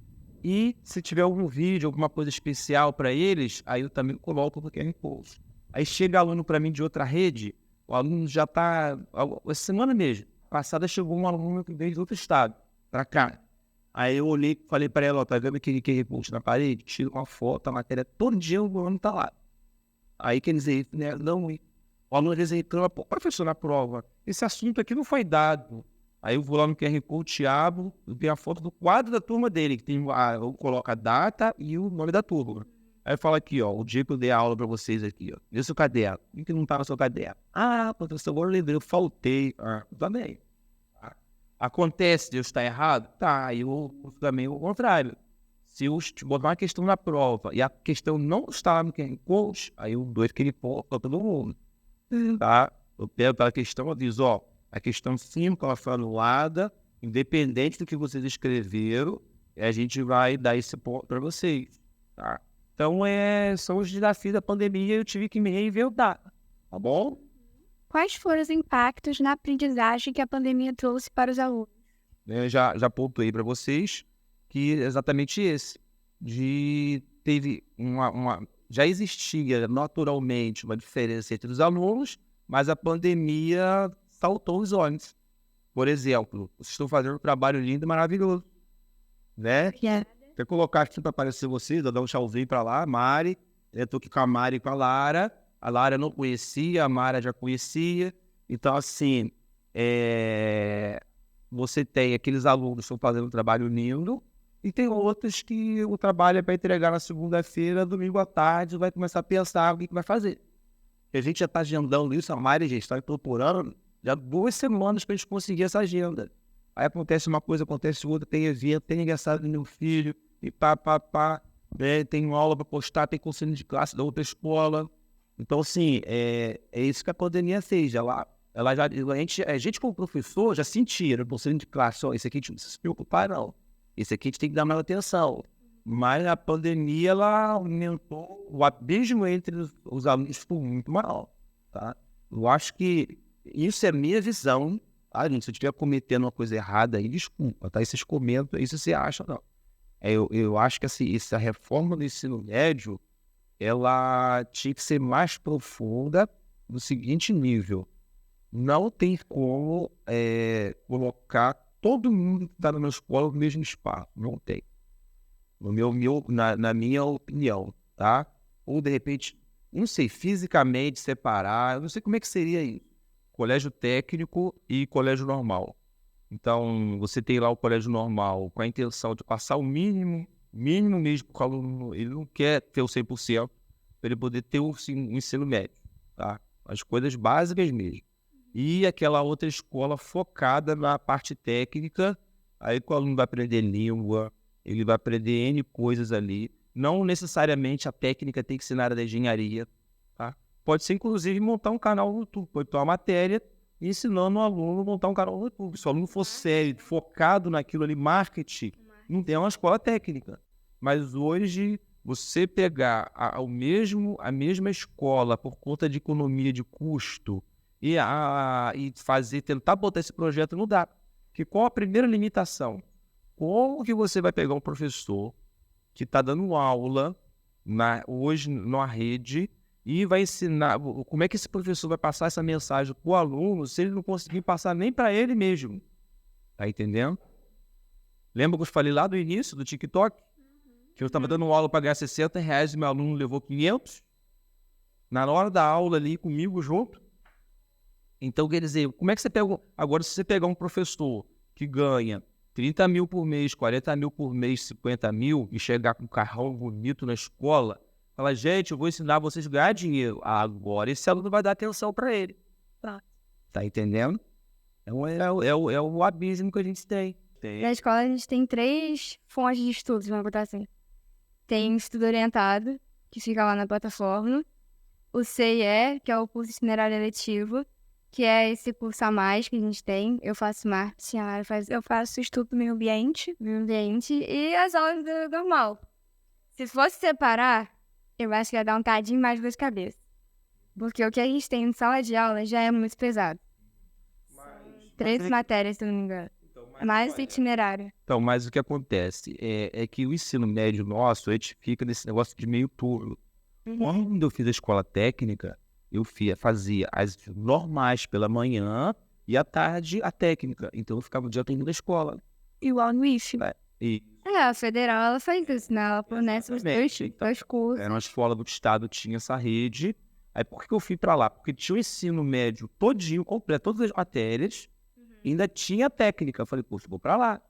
E se tiver algum vídeo, alguma coisa especial para eles, aí eu também coloco no QR Code. Aí chega aluno para mim de outra rede, o aluno já está... Essa semana mesmo, passada chegou um aluno que veio de outro estado, para cá. Aí eu olhei e falei para ela, ó, tá vendo aquele QR Code na parede? Tira uma foto, a matéria, todo dia o aluno tá lá. Aí quer dizer, né, não, o aluno às vezes reclama, pô, professor, na prova, esse assunto aqui não foi dado. Aí eu vou lá no QR Code, abro, eu tenho a foto do quadro da turma dele, que tem eu coloco a data e o nome da turma. Aí eu falo aqui, ó, o dia que eu dei a aula pra vocês aqui, ó, vê seu caderno. Por que não tá no seu caderno? Ah, professor, agora eu lembrei, eu faltei. Ah, também. Acontece de eu estar errado? Tá, eu também o contrário. Se eu botar uma questão na prova e a questão não está lá no QR Code, aí eu dou aquele ponto para todo mundo. Tá? Eu pego aquela questão e aviso, ó, a questão 5 ela foi anulada, independente do que vocês escreveram, a gente vai dar esse ponto para vocês. Tá? Então, são os desafios da pandemia e eu tive que me reinventar. Tá bom? Quais foram os impactos na aprendizagem que a pandemia trouxe para os alunos? Eu já pontuei para vocês que é exatamente esse. Teve já existia naturalmente uma diferença entre os alunos, mas a pandemia saltou os olhos. Por exemplo, vocês estão fazendo um trabalho lindo e maravilhoso, né? Yeah. Vou colocar aqui para aparecer vocês, vou dar um tchauzinho para lá, Mari. Eu estou aqui com a Mari e com a Lara. A Lara não conhecia, a Mara já conhecia. Então, assim, você tem aqueles alunos que estão fazendo um trabalho lindo e tem outros que o trabalho é para entregar na segunda-feira, domingo à tarde, vai começar a pensar o que vai fazer. E a gente já está agendando isso, a Mari já está incorporando já 2 semanas para a gente conseguir essa agenda. Aí acontece uma coisa, acontece outra, tem evento, tem aniversário do meu filho, e né? Tem uma aula para postar, tem conselho de classe da outra escola. Então, assim, é isso que a pandemia fez. A gente como professor já sentia no conselho de classe, ó, esse aqui a gente não precisa se preocupar, não. Esse aqui a gente tem que dar mais atenção. Mas a pandemia, ela aumentou o abismo entre os alunos, ficou muito maior, tá? Eu acho que isso é a minha visão. Gente, se eu estiver cometendo uma coisa errada aí, desculpa, tá? E vocês comentam, isso você acha, não. Eu acho que essa reforma do ensino médio, ela tinha que ser mais profunda no seguinte nível. Não tem como colocar todo mundo que está na minha escola no mesmo espaço. Não tem. Na minha opinião, tá? Ou, de repente, não sei, fisicamente separar, eu não sei como é que seria isso. Colégio técnico e colégio normal. Então, você tem lá o colégio normal com a intenção de passar o mínimo mesmo, porque o aluno ele não quer ter o 100%, para ele poder ter o ensino médio, tá? As coisas básicas mesmo. E aquela outra escola focada na parte técnica, aí que o aluno vai aprender língua, ele vai aprender N coisas ali. Não necessariamente a técnica tem que ser na área da engenharia, tá? Pode ser, inclusive, montar um canal no YouTube, pode ter uma matéria ensinando o aluno a montar um canal no YouTube. Se o aluno for sério, focado naquilo ali, marketing, não tem uma escola técnica. Mas hoje, você pegar a mesma escola por conta de economia de custo e tentar botar esse projeto, não dá. Porque qual a primeira limitação? Como que você vai pegar um professor que está dando aula hoje na rede e vai ensinar, como é que esse professor vai passar essa mensagem para o aluno se ele não conseguir passar nem para ele mesmo? Tá entendendo? Lembra que eu falei lá do início do TikTok? Que eu estava dando aula para ganhar R$60 e meu aluno levou 500 na hora da aula ali comigo junto. Então, quer dizer, como é que você pega... Agora, se você pegar um professor que ganha 30 mil por mês, 40 mil por mês, 50 mil, e chegar com um carrão bonito na escola, fala, gente, eu vou ensinar vocês a ganhar dinheiro. Agora esse aluno vai dar atenção para ele. Tá entendendo? Então, é o abismo que a gente tem. Na escola a gente tem 3 fontes de estudos, vamos botar assim. Tem o estudo orientado, que fica lá na plataforma. O CIE, que é o curso itinerário eletivo, que é esse curso a mais que a gente tem. Eu faço marketing, eu faço estudo do meio ambiente, e as aulas do normal. Se fosse separar, eu acho que ia dar um cadinho mais de dor de cabeça. Porque o que a gente tem em sala de aula já é muito pesado. 3 matérias, se não me engano. Mais itinerário. Então, mas o que acontece é que o ensino médio nosso, a gente fica nesse negócio de meio turno. Quando eu fiz a escola técnica, eu fazia as normais pela manhã e à tarde a técnica. Então, eu ficava o dia todo na escola. Igual no IF. A federal, ela faz isso, né? Ela fornece os dois cursos. Era uma escola do estado, tinha essa rede. Aí, por que eu fui pra lá? Porque tinha o ensino médio todinho, completo, todas as matérias. Ainda tinha técnica. Eu falei, poxa, vou pra lá.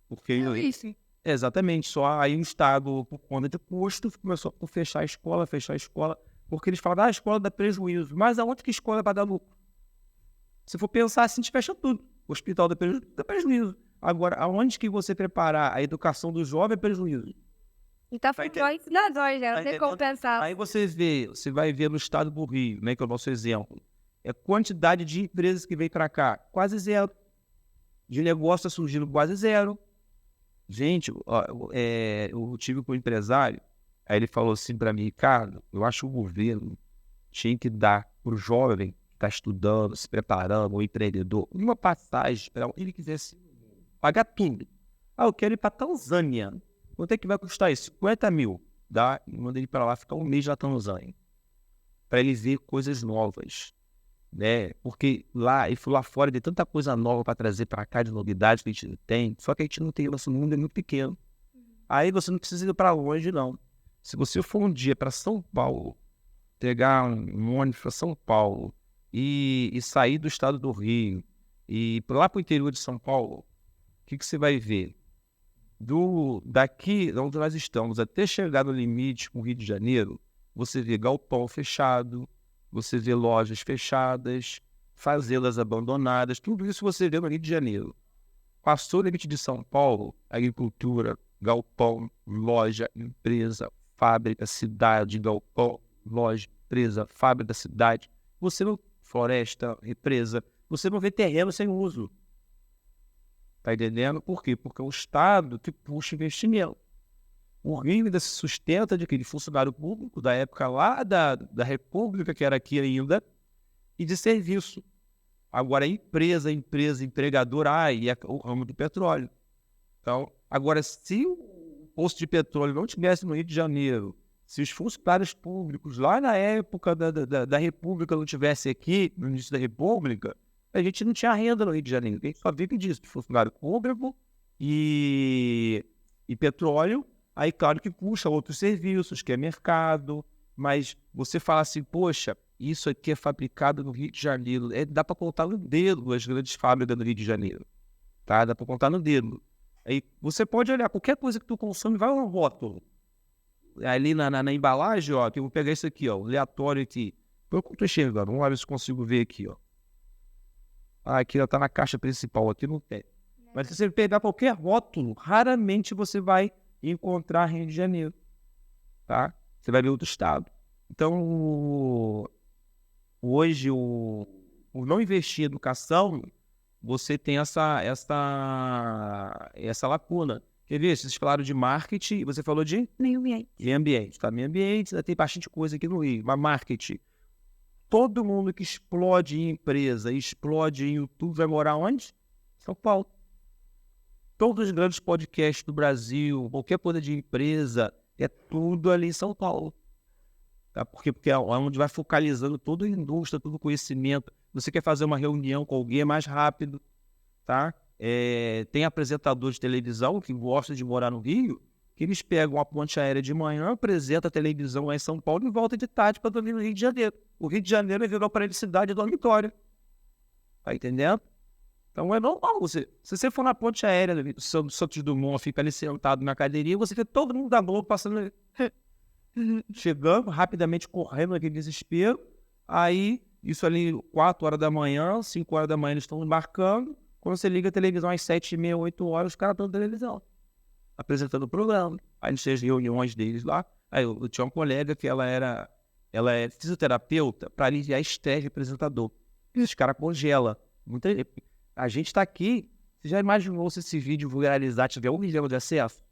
Porque Isso. Exatamente. Só aí o Estado, por conta de custo, começou a fechar a escola. Porque eles falavam, a escola dá prejuízo. Mas aonde que a escola vai dar lucro? Se for pensar assim, a gente fecha tudo. O hospital dá prejuízo. Agora, aonde que você preparar a educação do jovem é prejuízo? E tá falando ensinadores, né? Não tem como pensar. Aí você vai ver no estado do Rio, né, que é o nosso exemplo. É a quantidade de empresas que vem para cá, quase zero. De negócio surgindo quase zero. Gente, eu tive com um empresário, aí ele falou assim para mim, Ricardo, eu acho que o governo tinha que dar para o jovem que está estudando, se preparando, o empreendedor, uma passagem para onde ele quisesse pagar tudo. Eu quero ir para Tanzânia. Quanto é que vai custar isso? 50 mil. Dá, e manda ele para lá ficar um mês na Tanzânia. Para ele ver coisas novas. Né? Porque lá fora tem tanta coisa nova para trazer para cá de novidades que a gente tem, só que a gente não tem, nosso mundo é muito pequeno. Aí você não precisa ir para longe, não. Se você for um dia para São Paulo, pegar um ônibus para São Paulo e sair do estado do Rio e ir lá para o interior de São Paulo, o que você vai ver? Daqui onde nós estamos até chegar no limite com o Rio de Janeiro, você vê galpão fechado, você vê lojas fechadas, fazendas abandonadas, tudo isso você vê no Rio de Janeiro. Passou o limite de São Paulo, agricultura, galpão, loja, empresa, fábrica, cidade, galpão, loja, empresa, fábrica, cidade. Você não floresta, represa, você não vê terreno sem uso. Tá entendendo? Por quê? Porque é o Estado que puxa investimento. O Rio ainda se sustenta de aquele funcionário público da época lá da República, que era aqui ainda, e de serviço. Agora, empresa, empregador, e é o ramo do petróleo. Então, agora, se o posto de petróleo não tivesse no Rio de Janeiro, se os funcionários públicos lá na época da República não tivessem aqui, no início da República, a gente não tinha renda no Rio de Janeiro. A gente só vive disso, de funcionário público e petróleo. Aí, claro que puxa outros serviços, que é mercado, mas você fala assim, poxa, isso aqui é fabricado no Rio de Janeiro. Dá para contar no dedo as grandes fábricas do Rio de Janeiro. Tá? Dá para contar no dedo. Aí você pode olhar, qualquer coisa que tu consome, vai no rótulo. Ali na embalagem, ó, que eu vou pegar isso aqui, ó, aleatório aqui. Eu estou enxergando, vamos lá ver se consigo ver aqui, ó. Aqui ó, tá na caixa principal, aqui não tem. Mas se você pegar qualquer rótulo, raramente você vai encontrar Rio de Janeiro, tá? Você vai ver outro estado. Então, hoje, o não investir em educação, você tem essa lacuna. Quer ver? Vocês falaram de marketing, você falou de? Meio ambiente. Meio ambiente, tá? Meio ambiente, tem bastante coisa aqui no Rio, mas marketing. Todo mundo que explode em empresa, explode em YouTube, vai morar onde? São Paulo. Todos os grandes podcasts do Brasil, qualquer coisa de empresa, é tudo ali em São Paulo. Tá? Porque é onde vai focalizando toda a indústria, todo o conhecimento. Você quer fazer uma reunião com alguém, é mais rápido. Tá? Tem apresentador de televisão que gosta de morar no Rio, que eles pegam a ponte aérea de manhã, apresentam a televisão lá em São Paulo e voltam de tarde para dormir no Rio de Janeiro. O Rio de Janeiro virou para ele cidade dormitório. Tá entendendo? Então é normal. Se você for na ponte aérea do Santos Dumont, fica ali sentado na cadeirinha, você vê todo mundo da Globo passando, chegando rapidamente, correndo naquele desespero. Aí, isso ali, 4 horas da manhã, 5 horas da manhã, eles estão embarcando. Quando você liga a televisão às 7h30, 8 horas, os caras estão na televisão, apresentando o programa. Aí eles têm as reuniões deles lá. Aí eu tinha uma colega que ela é fisioterapeuta para aliviar estresse de apresentador. Esses caras congelam. A gente está aqui, você já imaginou se esse vídeo viralizar, tiver 1 milhão de acesso?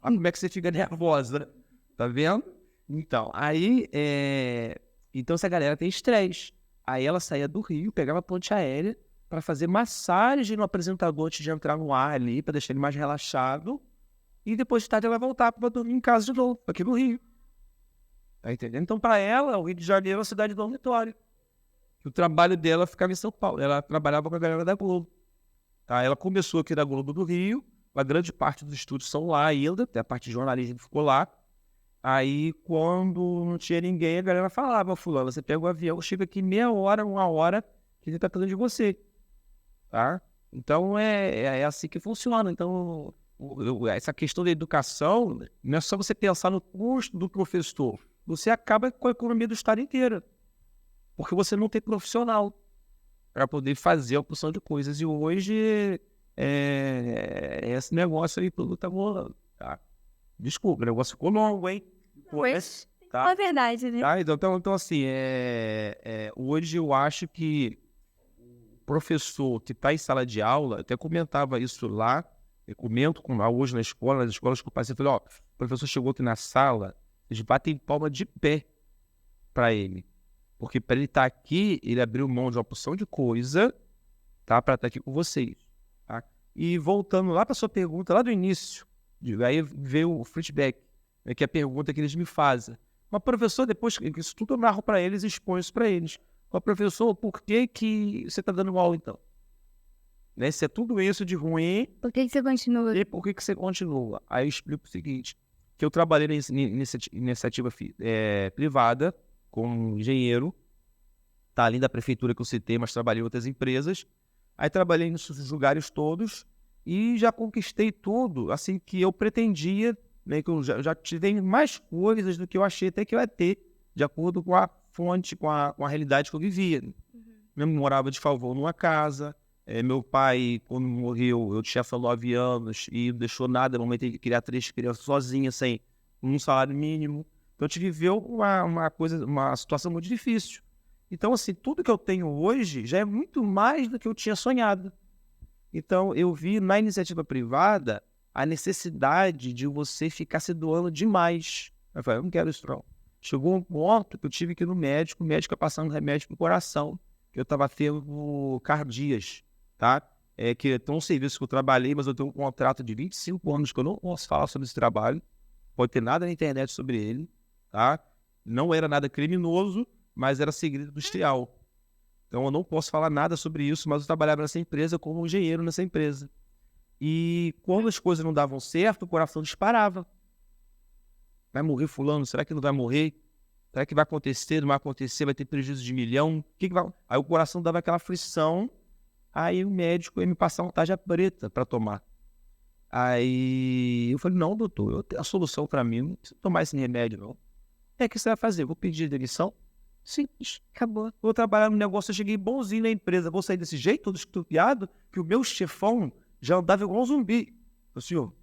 Olha como é que você fica nervosa, tá vendo? Então, aí, então essa galera tem estresse. Aí ela saía do Rio, pegava a ponte aérea para fazer massagem no apresentador antes de entrar no ar ali, para deixar ele mais relaxado. E depois de tarde ela voltar para dormir em casa de novo, aqui no Rio. Tá entendendo? Então, para ela, o Rio de Janeiro é uma cidade dormitório. O trabalho dela ficava em São Paulo. Ela trabalhava com a galera da Globo. Tá? Ela começou aqui da Globo do Rio. A grande parte dos estúdios são lá ainda. Até a parte de jornalismo ficou lá. Aí, quando não tinha ninguém, a galera falava: fulano, você pega o avião, chega aqui meia hora, 1 hora, que ele tá precisando de você. Tá? Então, é assim que funciona. Então, essa questão da educação, não é só você pensar no custo do professor. Você acaba com a economia do estado inteiro. Porque você não tem profissional para poder fazer a opção de coisas. E hoje, esse negócio aí tudo tá rolando, tá? Desculpa, o negócio ficou longo, hein? Mas tá? É verdade, né? Tá? Então assim, hoje eu acho que o professor que está em sala de aula, eu até comentava isso lá, eu comento hoje nas escolas que eu passei, eu falei, o professor chegou aqui na sala, eles batem palma de pé para ele. Porque para ele estar aqui, ele abriu mão de uma porção de coisa, tá? Para estar aqui com vocês. Tá? E voltando lá para sua pergunta, lá do início, aí veio o feedback, né, que é a pergunta que eles me fazem. Mas, professor, depois isso tudo eu narro para eles e exponho isso para eles. Mas, professor, por que você está dando aula então? Né? Se é tudo isso de ruim... Por que você continua? E por que você continua? Aí eu explico o seguinte, que eu trabalhei na iniciativa privada, como engenheiro, tá, além da prefeitura que eu citei, mas trabalhei em outras empresas. Aí trabalhei nesses lugares todos e já conquistei tudo, assim, que eu pretendia, né, que eu já tive mais coisas do que eu achei até que eu ia ter, de acordo com a fonte, com a realidade que eu vivia. Eu morava de favor numa casa, meu pai, quando morreu, eu tinha só 9 anos e não deixou nada, no momento em que criar 3 crianças sozinha, sem um salário mínimo. Então, a gente viveu uma situação muito difícil. Então, assim, tudo que eu tenho hoje já é muito mais do que eu tinha sonhado. Então, eu vi na iniciativa privada a necessidade de você ficar se doando demais. Eu falei, eu não quero isso não. Chegou um ponto que eu tive que ir no médico, o médico ia passando remédio pro coração, que eu estava tendo cardias, tá? Que é um serviço que eu trabalhei, mas eu tenho um contrato de 25 anos que eu não posso falar sobre esse trabalho. Pode ter nada na internet sobre ele. Tá? Não era nada criminoso, mas era segredo industrial. Então eu não posso falar nada sobre isso, mas eu trabalhava nessa empresa como engenheiro nessa empresa. E quando as coisas não davam certo, o coração disparava. Vai morrer fulano? Será que não vai morrer? Será que vai acontecer? Não vai acontecer? Vai ter prejuízo de 1 milhão? O que vai... Aí o coração dava aquela aflição, aí o médico ia me passar uma tarja preta para tomar. Aí eu falei, não, doutor, eu tenho a solução para mim, não preciso tomar esse remédio, não. O que você vai fazer? Vou pedir demissão? Simples, acabou. Vou trabalhar no negócio, eu cheguei bonzinho na empresa, vou sair desse jeito, todo estupiado, que o meu chefão já andava igual um zumbi. O senhor,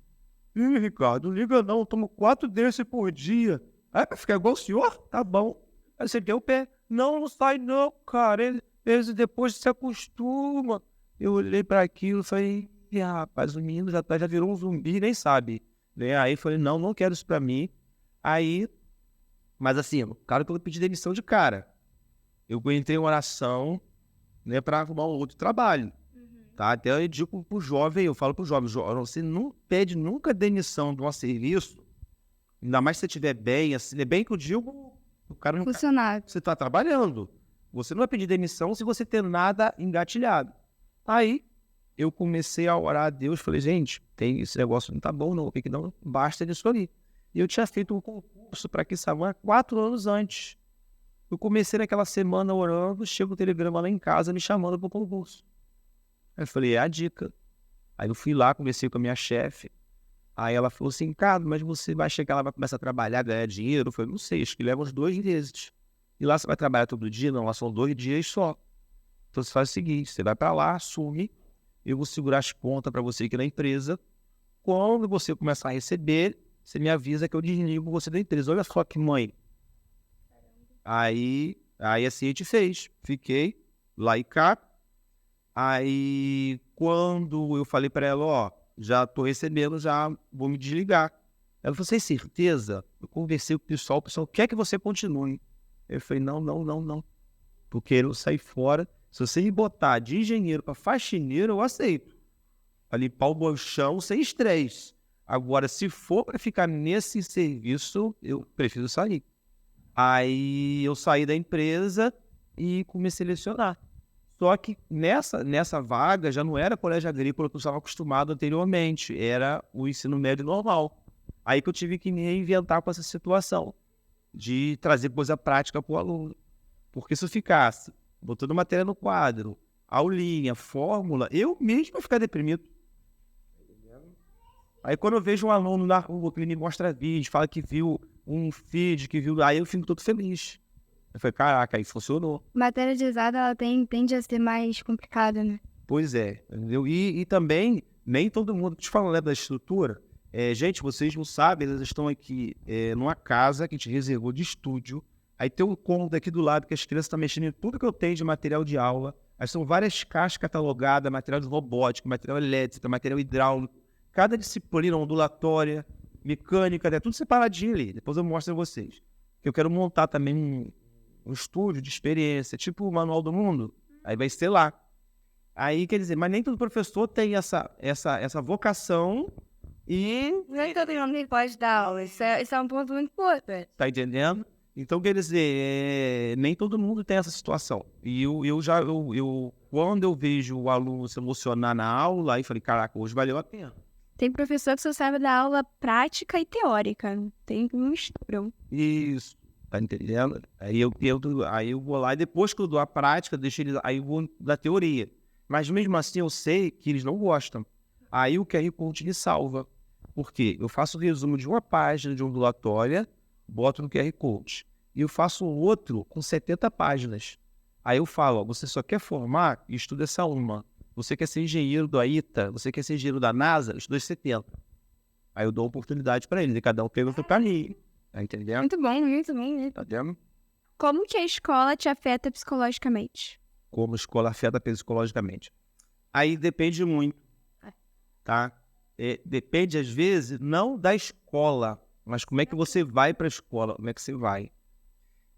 Ricardo, não liga não, eu tomo 4 desses por dia. Aí vai ficar igual o senhor? Tá bom. Aí você deu o pé. Não sai não, cara, eles depois se acostuma. Eu olhei para aquilo e falei, rapaz, o menino já virou um zumbi, nem sabe. Né? Aí eu falei, não quero isso para mim. Aí... Mas assim, o cara que eu pedi demissão de cara. Eu entrei em oração, né, para arrumar um outro trabalho. Tá? Até eu digo pro jovem, eu falo pro jovem, você não pede nunca demissão de um serviço, ainda mais se você estiver bem, assim, é bem que eu digo, o cara não... Funcionário. Você tá trabalhando. Você não vai pedir demissão se você ter nada engatilhado. Aí, eu comecei a orar a Deus, falei, gente, esse negócio não tá bom não, tem que não basta disso ali. E eu tinha feito um concurso para Quissamã 4 anos antes. Eu comecei naquela semana orando, chega o telegrama lá em casa me chamando para o concurso. Aí eu falei, é a dica. Aí eu fui lá, conversei com a minha chefe. Aí ela falou assim, cara, mas você vai chegar lá, vai começar a trabalhar, ganhar dinheiro? Eu falei, não sei, acho que leva uns 2 meses. E lá você vai trabalhar todo dia? Não, lá são 2 dias só. Então você faz o seguinte, você vai para lá, assume, eu vou segurar as contas para você aqui na empresa. Quando você começar a receber, você me avisa que eu desligo você da empresa. Olha só que mãe. Aí assim a gente fez. Fiquei lá e cá. Aí quando eu falei para ela, ó, já tô recebendo, já vou me desligar. Ela falou, sem certeza? Eu conversei com o pessoal quer que você continue. Eu falei, não. Porque eu saí fora. Se você me botar de engenheiro para faxineiro, eu aceito. Para limpar o chão sem estresse. Agora, se for para ficar nesse serviço, eu prefiro sair. Aí eu saí da empresa e comecei a lecionar. Só que nessa vaga já não era colégio agrícola que eu estava acostumado anteriormente, era o ensino médio normal. Aí que eu tive que me reinventar com essa situação de trazer coisa prática para o aluno. Porque se eu ficasse botando matéria no quadro, aulinha, fórmula, eu mesmo ia ficar deprimido. Aí quando eu vejo um aluno na rua que ele me mostra vídeo, fala que viu um feed, que viu, aí eu fico todo feliz. Eu falei, caraca, aí funcionou. Matéria de exatas, ela tende a ser mais complicada, né? Pois é, entendeu? E também, nem todo mundo, te falando, né, da estrutura, gente, vocês não sabem, eles estão aqui numa casa que a gente reservou de estúdio, aí tem um cômodo aqui do lado que as crianças estão mexendo em tudo que eu tenho de material de aula, aí são várias caixas catalogadas, material de robótica, material elétrico, material hidráulico, cada disciplina ondulatória, mecânica, tudo separadinho ali, depois eu mostro a vocês. Eu quero montar também um estúdio de experiência, tipo o Manual do Mundo, aí vai ser lá. Aí, quer dizer, mas nem todo professor tem essa vocação e... Nem todo mundo pode dar aula, isso é um ponto muito importante. Tá entendendo? Então, quer dizer, nem todo mundo tem essa situação. E quando eu vejo o aluno se emocionar na aula, aí falei, caraca, hoje valeu a pena. Tem professor que só sabe dar aula prática e teórica, tem um misturão. Isso, tá entendendo? Aí eu vou lá e depois que eu dou a prática, deixo eles, aí eu vou da teoria. Mas mesmo assim eu sei que eles não gostam. Aí o QR Code me salva. Por quê? Eu faço o resumo de uma página de ondulatória, boto no QR Code. E eu faço um outro com 70 páginas. Aí eu falo, ó, você só quer formar, estuda essa uma. Você quer ser engenheiro do AITA, você quer ser engenheiro da NASA, estuda 70. Aí eu dou oportunidade para eles, e cada um pergunta para mim. Tá entendendo? Muito bom, muito bom, né? Tá vendo? Como que a escola te afeta psicologicamente? Como a escola afeta psicologicamente. Aí depende muito, tá? Depende, às vezes, não da escola, mas como é que você vai para a escola, como é que você vai.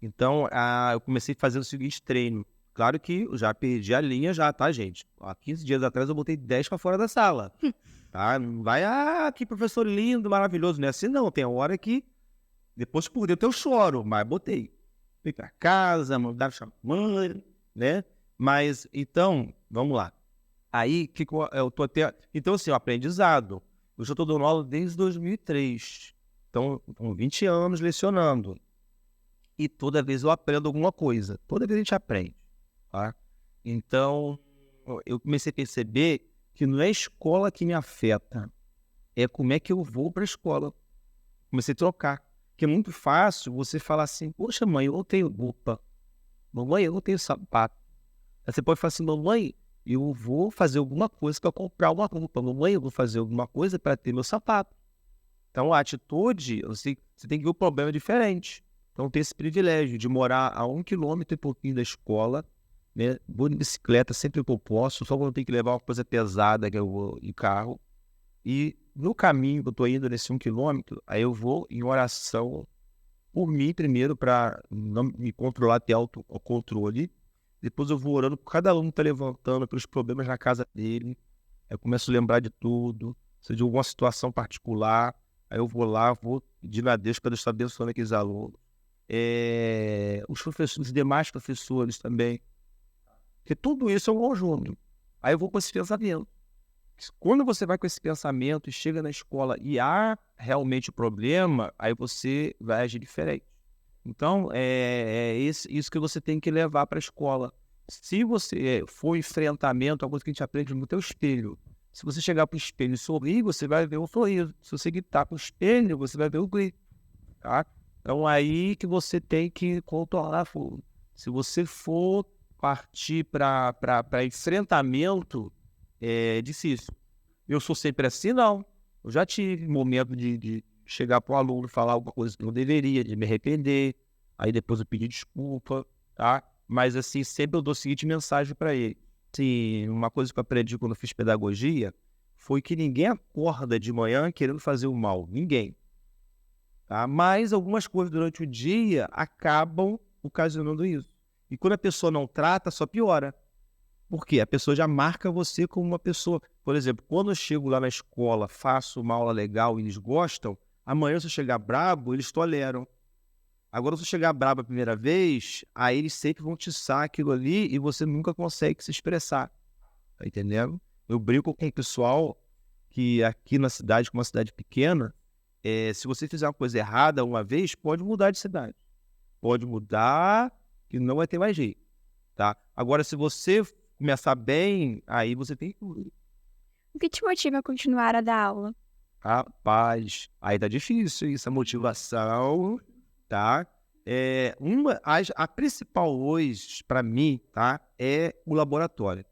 Então, eu comecei a fazer o seguinte treino. Claro que eu já perdi a linha já, tá, gente? Há 15 dias atrás eu botei 10 para fora da sala, tá? Não vai, que professor lindo, maravilhoso, não é assim não. Tem hora que, depois por dentro eu choro, mas botei. Fui para casa, mandar chamar mãe, né? Mas, então, vamos lá. Aí, que eu tô até... Então, assim, o aprendizado. Eu já estou dando aula desde 2003. Então, com 20 anos lecionando. E toda vez eu aprendo alguma coisa. Toda vez a gente aprende, tá? Então, eu comecei a perceber que não é a escola que me afeta. É como é que eu vou para a escola. Comecei a trocar. Porque é muito fácil você falar assim, poxa, mãe, eu não tenho roupa. Mamãe, eu não tenho sapato. Aí você pode falar assim, mamãe, eu vou fazer alguma coisa para comprar uma roupa. Mamãe, eu vou fazer alguma coisa para ter meu sapato. Então, a atitude, você tem que ver o problema diferente. Então, tem esse privilégio de morar a 1 quilômetro e pouquinho da escola, né? Vou de bicicleta sempre que eu posso, só quando eu tenho que levar uma coisa pesada que eu vou em carro. E no caminho que eu estou indo nesse 1 quilômetro, aí eu vou em oração por mim primeiro, para não me controlar, ter autocontrole. Depois eu vou orando por cada aluno que está levantando, pelos problemas na casa dele. Aí eu começo a lembrar de tudo, se de alguma situação particular. Aí eu vou lá, vou pedindo a Deus para Deus estar abençoando aqueles alunos. Os professores, os demais professores também. Porque tudo isso é um conjunto. Aí eu vou com esse pensamento. Quando você vai com esse pensamento e chega na escola e há realmente problema, aí você vai agir diferente. Então, é isso que você tem que levar para a escola. Se você for enfrentamento, é uma coisa que a gente aprende no teu espelho. Se você chegar para o espelho e sorrir, você vai ver o sorriso. Se você gritar para o espelho, você vai ver o grito, tá? Então, aí que você tem que controlar fogo. Se você for partir para enfrentamento, é difícil. Eu sou sempre assim, não. Eu já tive momento de chegar para o aluno, falar alguma coisa que não deveria, de me arrepender, aí depois eu pedir desculpa, tá? Mas assim, sempre eu dou a seguinte mensagem para ele. Sim, uma coisa que eu aprendi quando eu fiz pedagogia foi que ninguém acorda de manhã querendo fazer o mal. Ninguém. Tá? Mas algumas coisas durante o dia acabam ocasionando isso. E quando a pessoa não trata, só piora. Por quê? A pessoa já marca você como uma pessoa. Por exemplo, quando eu chego lá na escola, faço uma aula legal e eles gostam, amanhã se eu chegar brabo, eles toleram. Agora, se eu chegar brabo a primeira vez, aí eles sempre vão tiçar aquilo ali e você nunca consegue se expressar. Tá entendendo? Eu brinco com o pessoal que aqui na cidade, como uma cidade pequena, se você fizer uma coisa errada uma vez, pode mudar de cidade. Pode mudar e não vai ter mais jeito. Tá? Agora, se você começar bem, aí você tem que... O que te motiva a continuar a dar aula? Rapaz, aí tá difícil isso, a motivação, tá? A principal hoje, para mim, tá? É o laboratório,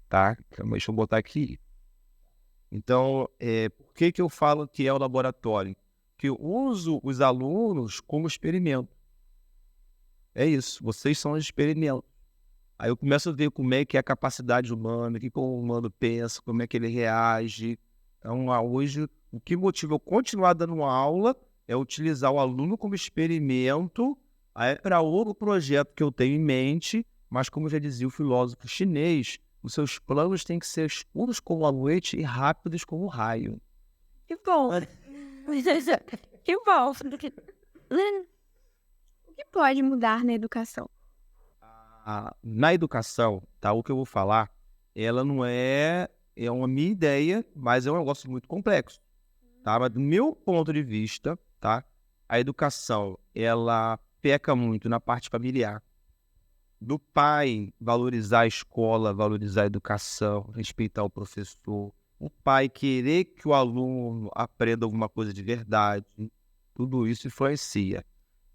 tá? Deixa eu botar aqui. Então, por que eu falo que é o laboratório? Que eu uso os alunos como experimento. É isso, vocês são os experimentos. Aí eu começo a ver como é que é a capacidade humana, o que o humano pensa, como é que ele reage. Então, hoje, o que motiva eu continuar dando aula é utilizar o aluno como experimento para outro projeto que eu tenho em mente, mas como já dizia o filósofo chinês, os seus planos têm que ser escuros como a noite e rápidos como o raio. Que bom. Que bom. O que pode mudar na educação? Na educação, tá, o que eu vou falar, ela não é uma minha ideia, mas é um negócio muito complexo, tá? Mas do meu ponto de vista, tá, a educação, ela peca muito na parte familiar. Do pai valorizar a escola, valorizar a educação, respeitar o professor, o pai querer que o aluno aprenda alguma coisa de verdade, tudo isso influencia.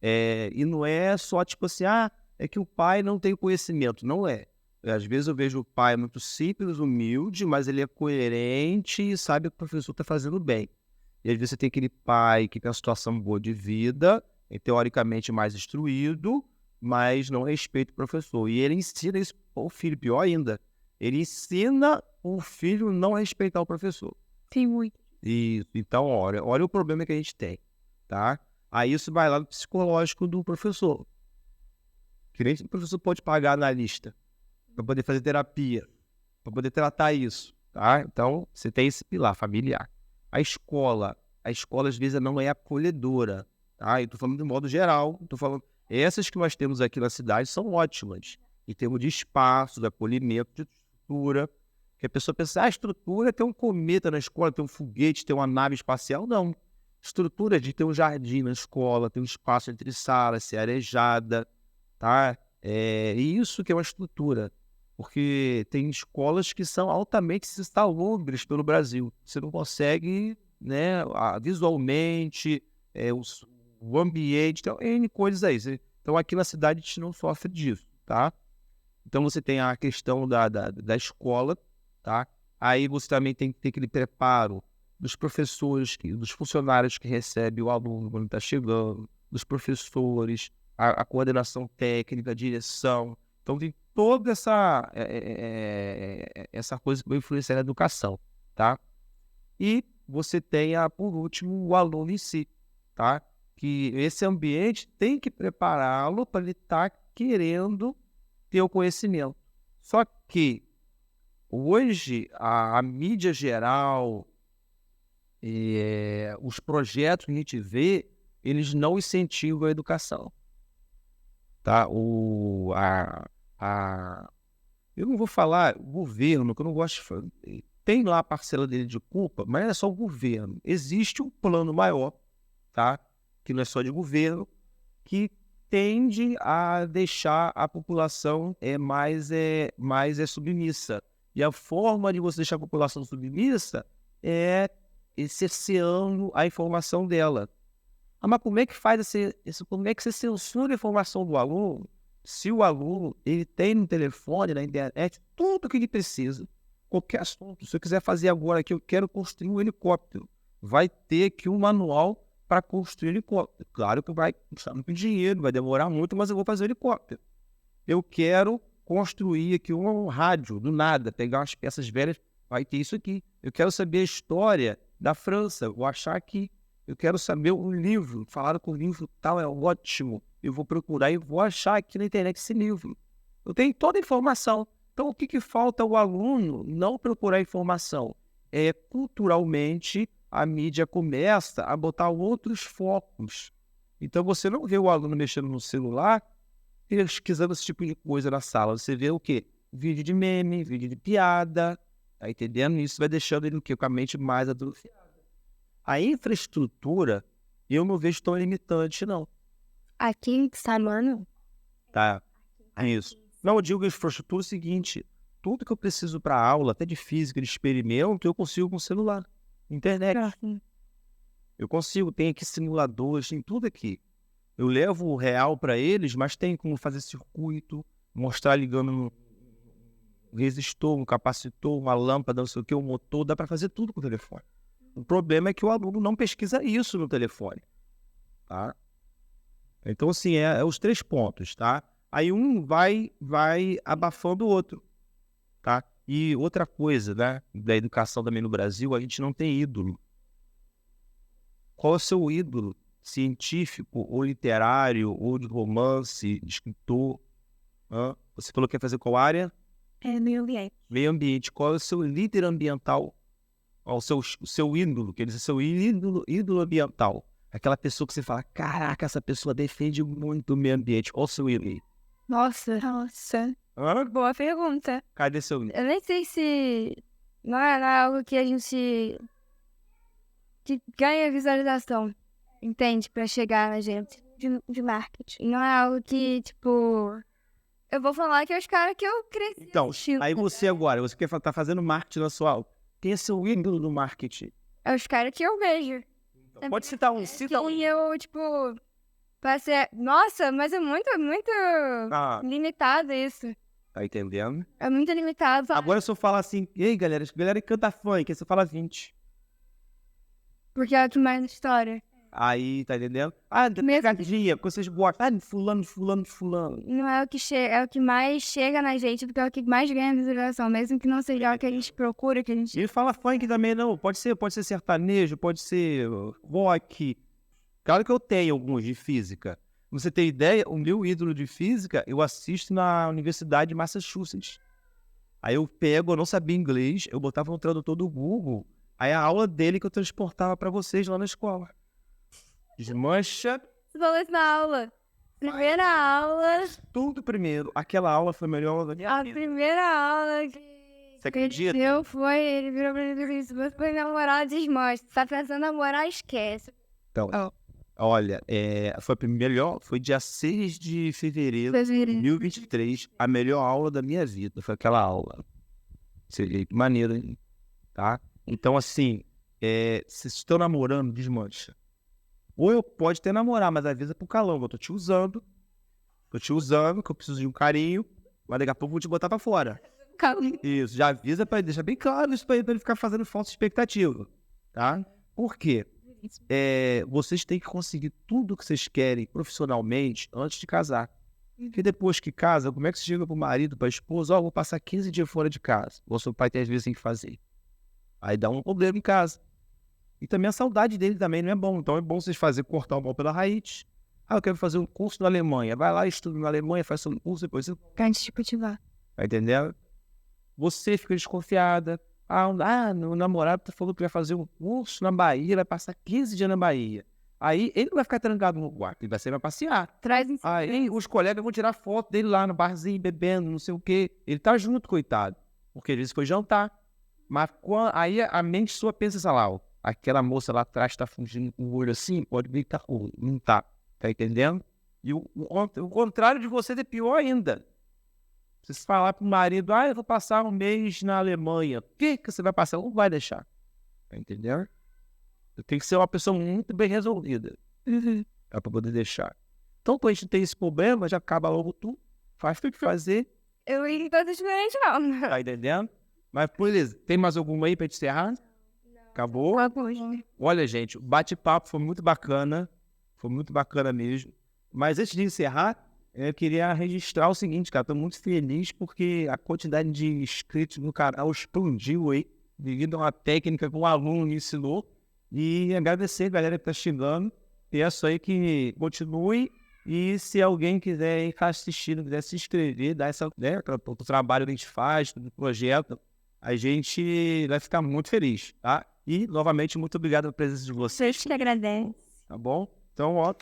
E não é só tipo assim, é que o pai não tem conhecimento. Não é. Às vezes eu vejo o pai muito simples, humilde, mas ele é coerente e sabe que o professor está fazendo bem. E às vezes você tem aquele pai que tem uma situação boa de vida, é teoricamente mais instruído, mas não respeita o professor. E ele ensina isso ao filho, pior ainda. Ele ensina o filho não a respeitar o professor. Tem muito. Isso. Então, olha o problema que a gente tem, tá? Aí isso vai lá no psicológico do professor. Que nem o professor pode pagar analista para poder fazer terapia, para poder tratar isso, tá? Então, você tem esse pilar familiar. A escola às vezes não é acolhedora, tá? Eu tô falando de modo geral, tô falando, essas que nós temos aqui na cidade são ótimas, em termos de espaço, de acolhimento, de estrutura, que a pessoa pensa, a estrutura é ter um cometa na escola, ter um foguete, ter uma nave espacial, não. Estrutura de ter um jardim na escola, ter um espaço entre salas, ser arejada, tá? Isso que é uma estrutura, porque tem escolas que são altamente insalubres pelo Brasil. Você não consegue, né, visualmente, o ambiente, então, N coisas aí. Então, aqui na cidade a gente não sofre disso, tá? Então, você tem a questão da escola, tá? Aí você também tem que ter aquele preparo dos professores, dos funcionários que recebem o aluno quando está chegando, dos professores, a coordenação técnica, a direção. Então, tem toda essa coisa que vai influenciar na educação, tá? E você tem, por último, o aluno em si, tá? Que esse ambiente tem que prepará-lo para ele estar querendo ter o conhecimento. Só que hoje a mídia geral, os projetos que a gente vê, eles não incentivam a educação. Tá? Eu não vou falar governo, que eu não gosto de falar. tem lá a parcela dele de culpa, mas não é só o governo. Existe um plano maior, tá? Que não é só de governo, que tende a deixar a população mais submissa. E a forma de você deixar a população submissa é cerceando a informação dela. Mas como é que como é que você censura a informação do aluno se o aluno ele tem no telefone, na internet, tudo que ele precisa, qualquer assunto. Se eu quiser fazer agora que eu quero construir um helicóptero, vai ter aqui um manual para construir um helicóptero. Claro que vai custar muito dinheiro, vai demorar muito, mas eu vou fazer um helicóptero. Eu quero construir aqui um rádio, do nada, pegar umas peças velhas, vai ter isso aqui. Eu quero saber a história da França, vou achar aqui. Eu quero saber um livro, falaram que o livro tal é ótimo. Eu vou procurar e vou achar aqui na internet esse livro. Eu tenho toda a informação. Então, o que falta ao aluno não procurar informação? Culturalmente, a mídia começa a botar outros focos. Então, você não vê o aluno mexendo no celular pesquisando esse tipo de coisa na sala. Você vê o quê? Vídeo de meme, vídeo de piada. Tá entendendo? Isso vai deixando ele o quê? Com a mente mais atrofiada. A infraestrutura, eu não vejo tão limitante, não. Aqui em Salano? Tá, é isso. Não, eu digo infraestrutura é o seguinte, tudo que eu preciso para aula, até de física, de experimento, eu consigo com o celular, internet. Eu consigo, tem aqui simuladores, tem tudo aqui. Eu levo o real para eles, mas tem como fazer circuito, mostrar ligando um resistor, um capacitor, uma lâmpada, não sei o que, um motor, dá para fazer tudo com o telefone. O problema é que o aluno não pesquisa isso no telefone, tá? Então, assim, é os 3 pontos, tá? Aí um vai abafando o outro, tá? E outra coisa, né, da educação também no Brasil, a gente não tem ídolo. Qual é o seu ídolo científico, ou literário, ou de romance, de escritor? Você falou que ia fazer qual área? Meio ambiente. Meio ambiente. Qual é o seu líder ambiental? O seu ídolo, quer dizer, seu ídolo ambiental. Aquela pessoa que você fala, caraca, essa pessoa defende muito o meio ambiente. Qual o seu ídolo? Nossa. Boa pergunta. Cadê seu ídolo? Eu nem sei se não é algo que a gente que ganha visualização, entende? Pra chegar na gente de marketing. Não é algo que, tipo... Eu vou falar que é os caras que eu cresci Então, assistindo. aí você agora, você quer tá fazendo marketing na sua aula. Quem é seu ídolo no marketing? É os caras que eu vejo. Então, pode citar um. E eu, tipo... Passei... Nossa, mas é muito limitado isso. Tá entendendo? É muito limitado. Agora se eu falar assim, ei galera que canta funk, aí você fala 20. Porque é o que mais história. Aí, tá entendendo? Pegadinha, porque vocês gostam. Fulano. Não é o que chega, é o que mais chega na gente, porque é o que mais ganha visualização, mesmo que não seja o que a gente procura, que a gente... E fala funk também, não. Pode ser sertanejo, pode ser rock. Claro que eu tenho alguns de física. Pra você ter ideia, o meu ídolo de física, eu assisto na Universidade de Massachusetts. Aí eu não sabia inglês, eu botava no tradutor do Google, aí a aula dele que eu transportava pra vocês lá na escola. Desmancha. Você falou isso na aula. Primeira aula. Tudo primeiro. Aquela aula foi a melhor aula da minha vida. A primeira aula que... Você acredita? Ele virou pra mim e disse, você foi namorar, desmancha. Você tá pensando em namorar, esquece. Então, olha, foi a melhor, foi dia 6 de fevereiro de 2023, a melhor aula da minha vida, foi aquela aula. Seria maneiro, hein? Tá? Então, assim, se estão namorando, desmancha. Ou eu pode até namorar, mas às vezes é pro calão, eu tô te usando, que eu preciso de um carinho, mas daqui a pouco eu vou te botar pra fora. Calma. Isso, já avisa pra ele, deixa bem claro isso pra ele ficar fazendo falsa expectativa, tá? Por quê? Vocês têm que conseguir tudo que vocês querem profissionalmente antes de casar. Porque depois que casa, como é que você chega pro marido, pra esposa, vou passar 15 dias fora de casa. O seu pai tem às vezes tem que fazer. Aí dá um problema em casa. E também a saudade dele também não é bom. Então é bom vocês cortar o mal pela raiz. Eu quero fazer um curso na Alemanha. Vai lá, estuda na Alemanha, faz seu curso, depois você... Antes de cultivar. Tá entendendo? Você fica desconfiada. O namorado falou que vai fazer um curso na Bahia, vai passar 15 dias na Bahia. Aí ele não vai ficar trancado no quarto, ele vai passear. Aí os colegas vão tirar foto dele lá no barzinho, bebendo, não sei o quê. Ele tá junto, coitado. Porque às vezes foi jantar. Mas aí a mente sua pensa, sei lá, ó, aquela moça lá atrás tá fugindo com o olho assim, pode ver que tá ruim. Não tá. Tá entendendo? E o contrário de você é pior ainda. Você falar pro marido, eu vou passar um mês na Alemanha. O que você vai passar? Não vai deixar. Tá entendendo? Tem que ser uma pessoa muito bem resolvida. Pra poder deixar. Então, quando a gente tem esse problema, já acaba logo tudo. Faz o que fazer. Eu não tô diferente, não. Tá entendendo? Mas, beleza. Tem mais alguma aí pra gente encerrar? Acabou? Olha, gente, o bate-papo foi muito bacana. Foi muito bacana mesmo. Mas antes de encerrar, eu queria registrar o seguinte, cara. Tô muito feliz porque a quantidade de inscritos no canal explodiu aí, devido a uma técnica que um aluno me ensinou. E agradecer a galera que tá chegando. Peço aí que continue. E se alguém quiser estar assistindo, quiser se inscrever, dar essa, né, o trabalho que a gente faz, do projeto, a gente vai ficar muito feliz, tá? E, novamente, muito obrigado pela presença de vocês. Vocês que agradecem. Tá bom? Então, ó.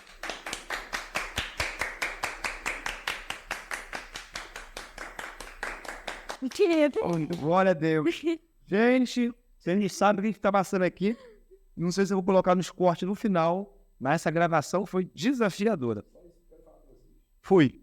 Glória a Deus. Gente, vocês sabem o que está passando aqui. Não sei se eu vou colocar nos cortes no final, mas essa gravação foi desafiadora. Fui.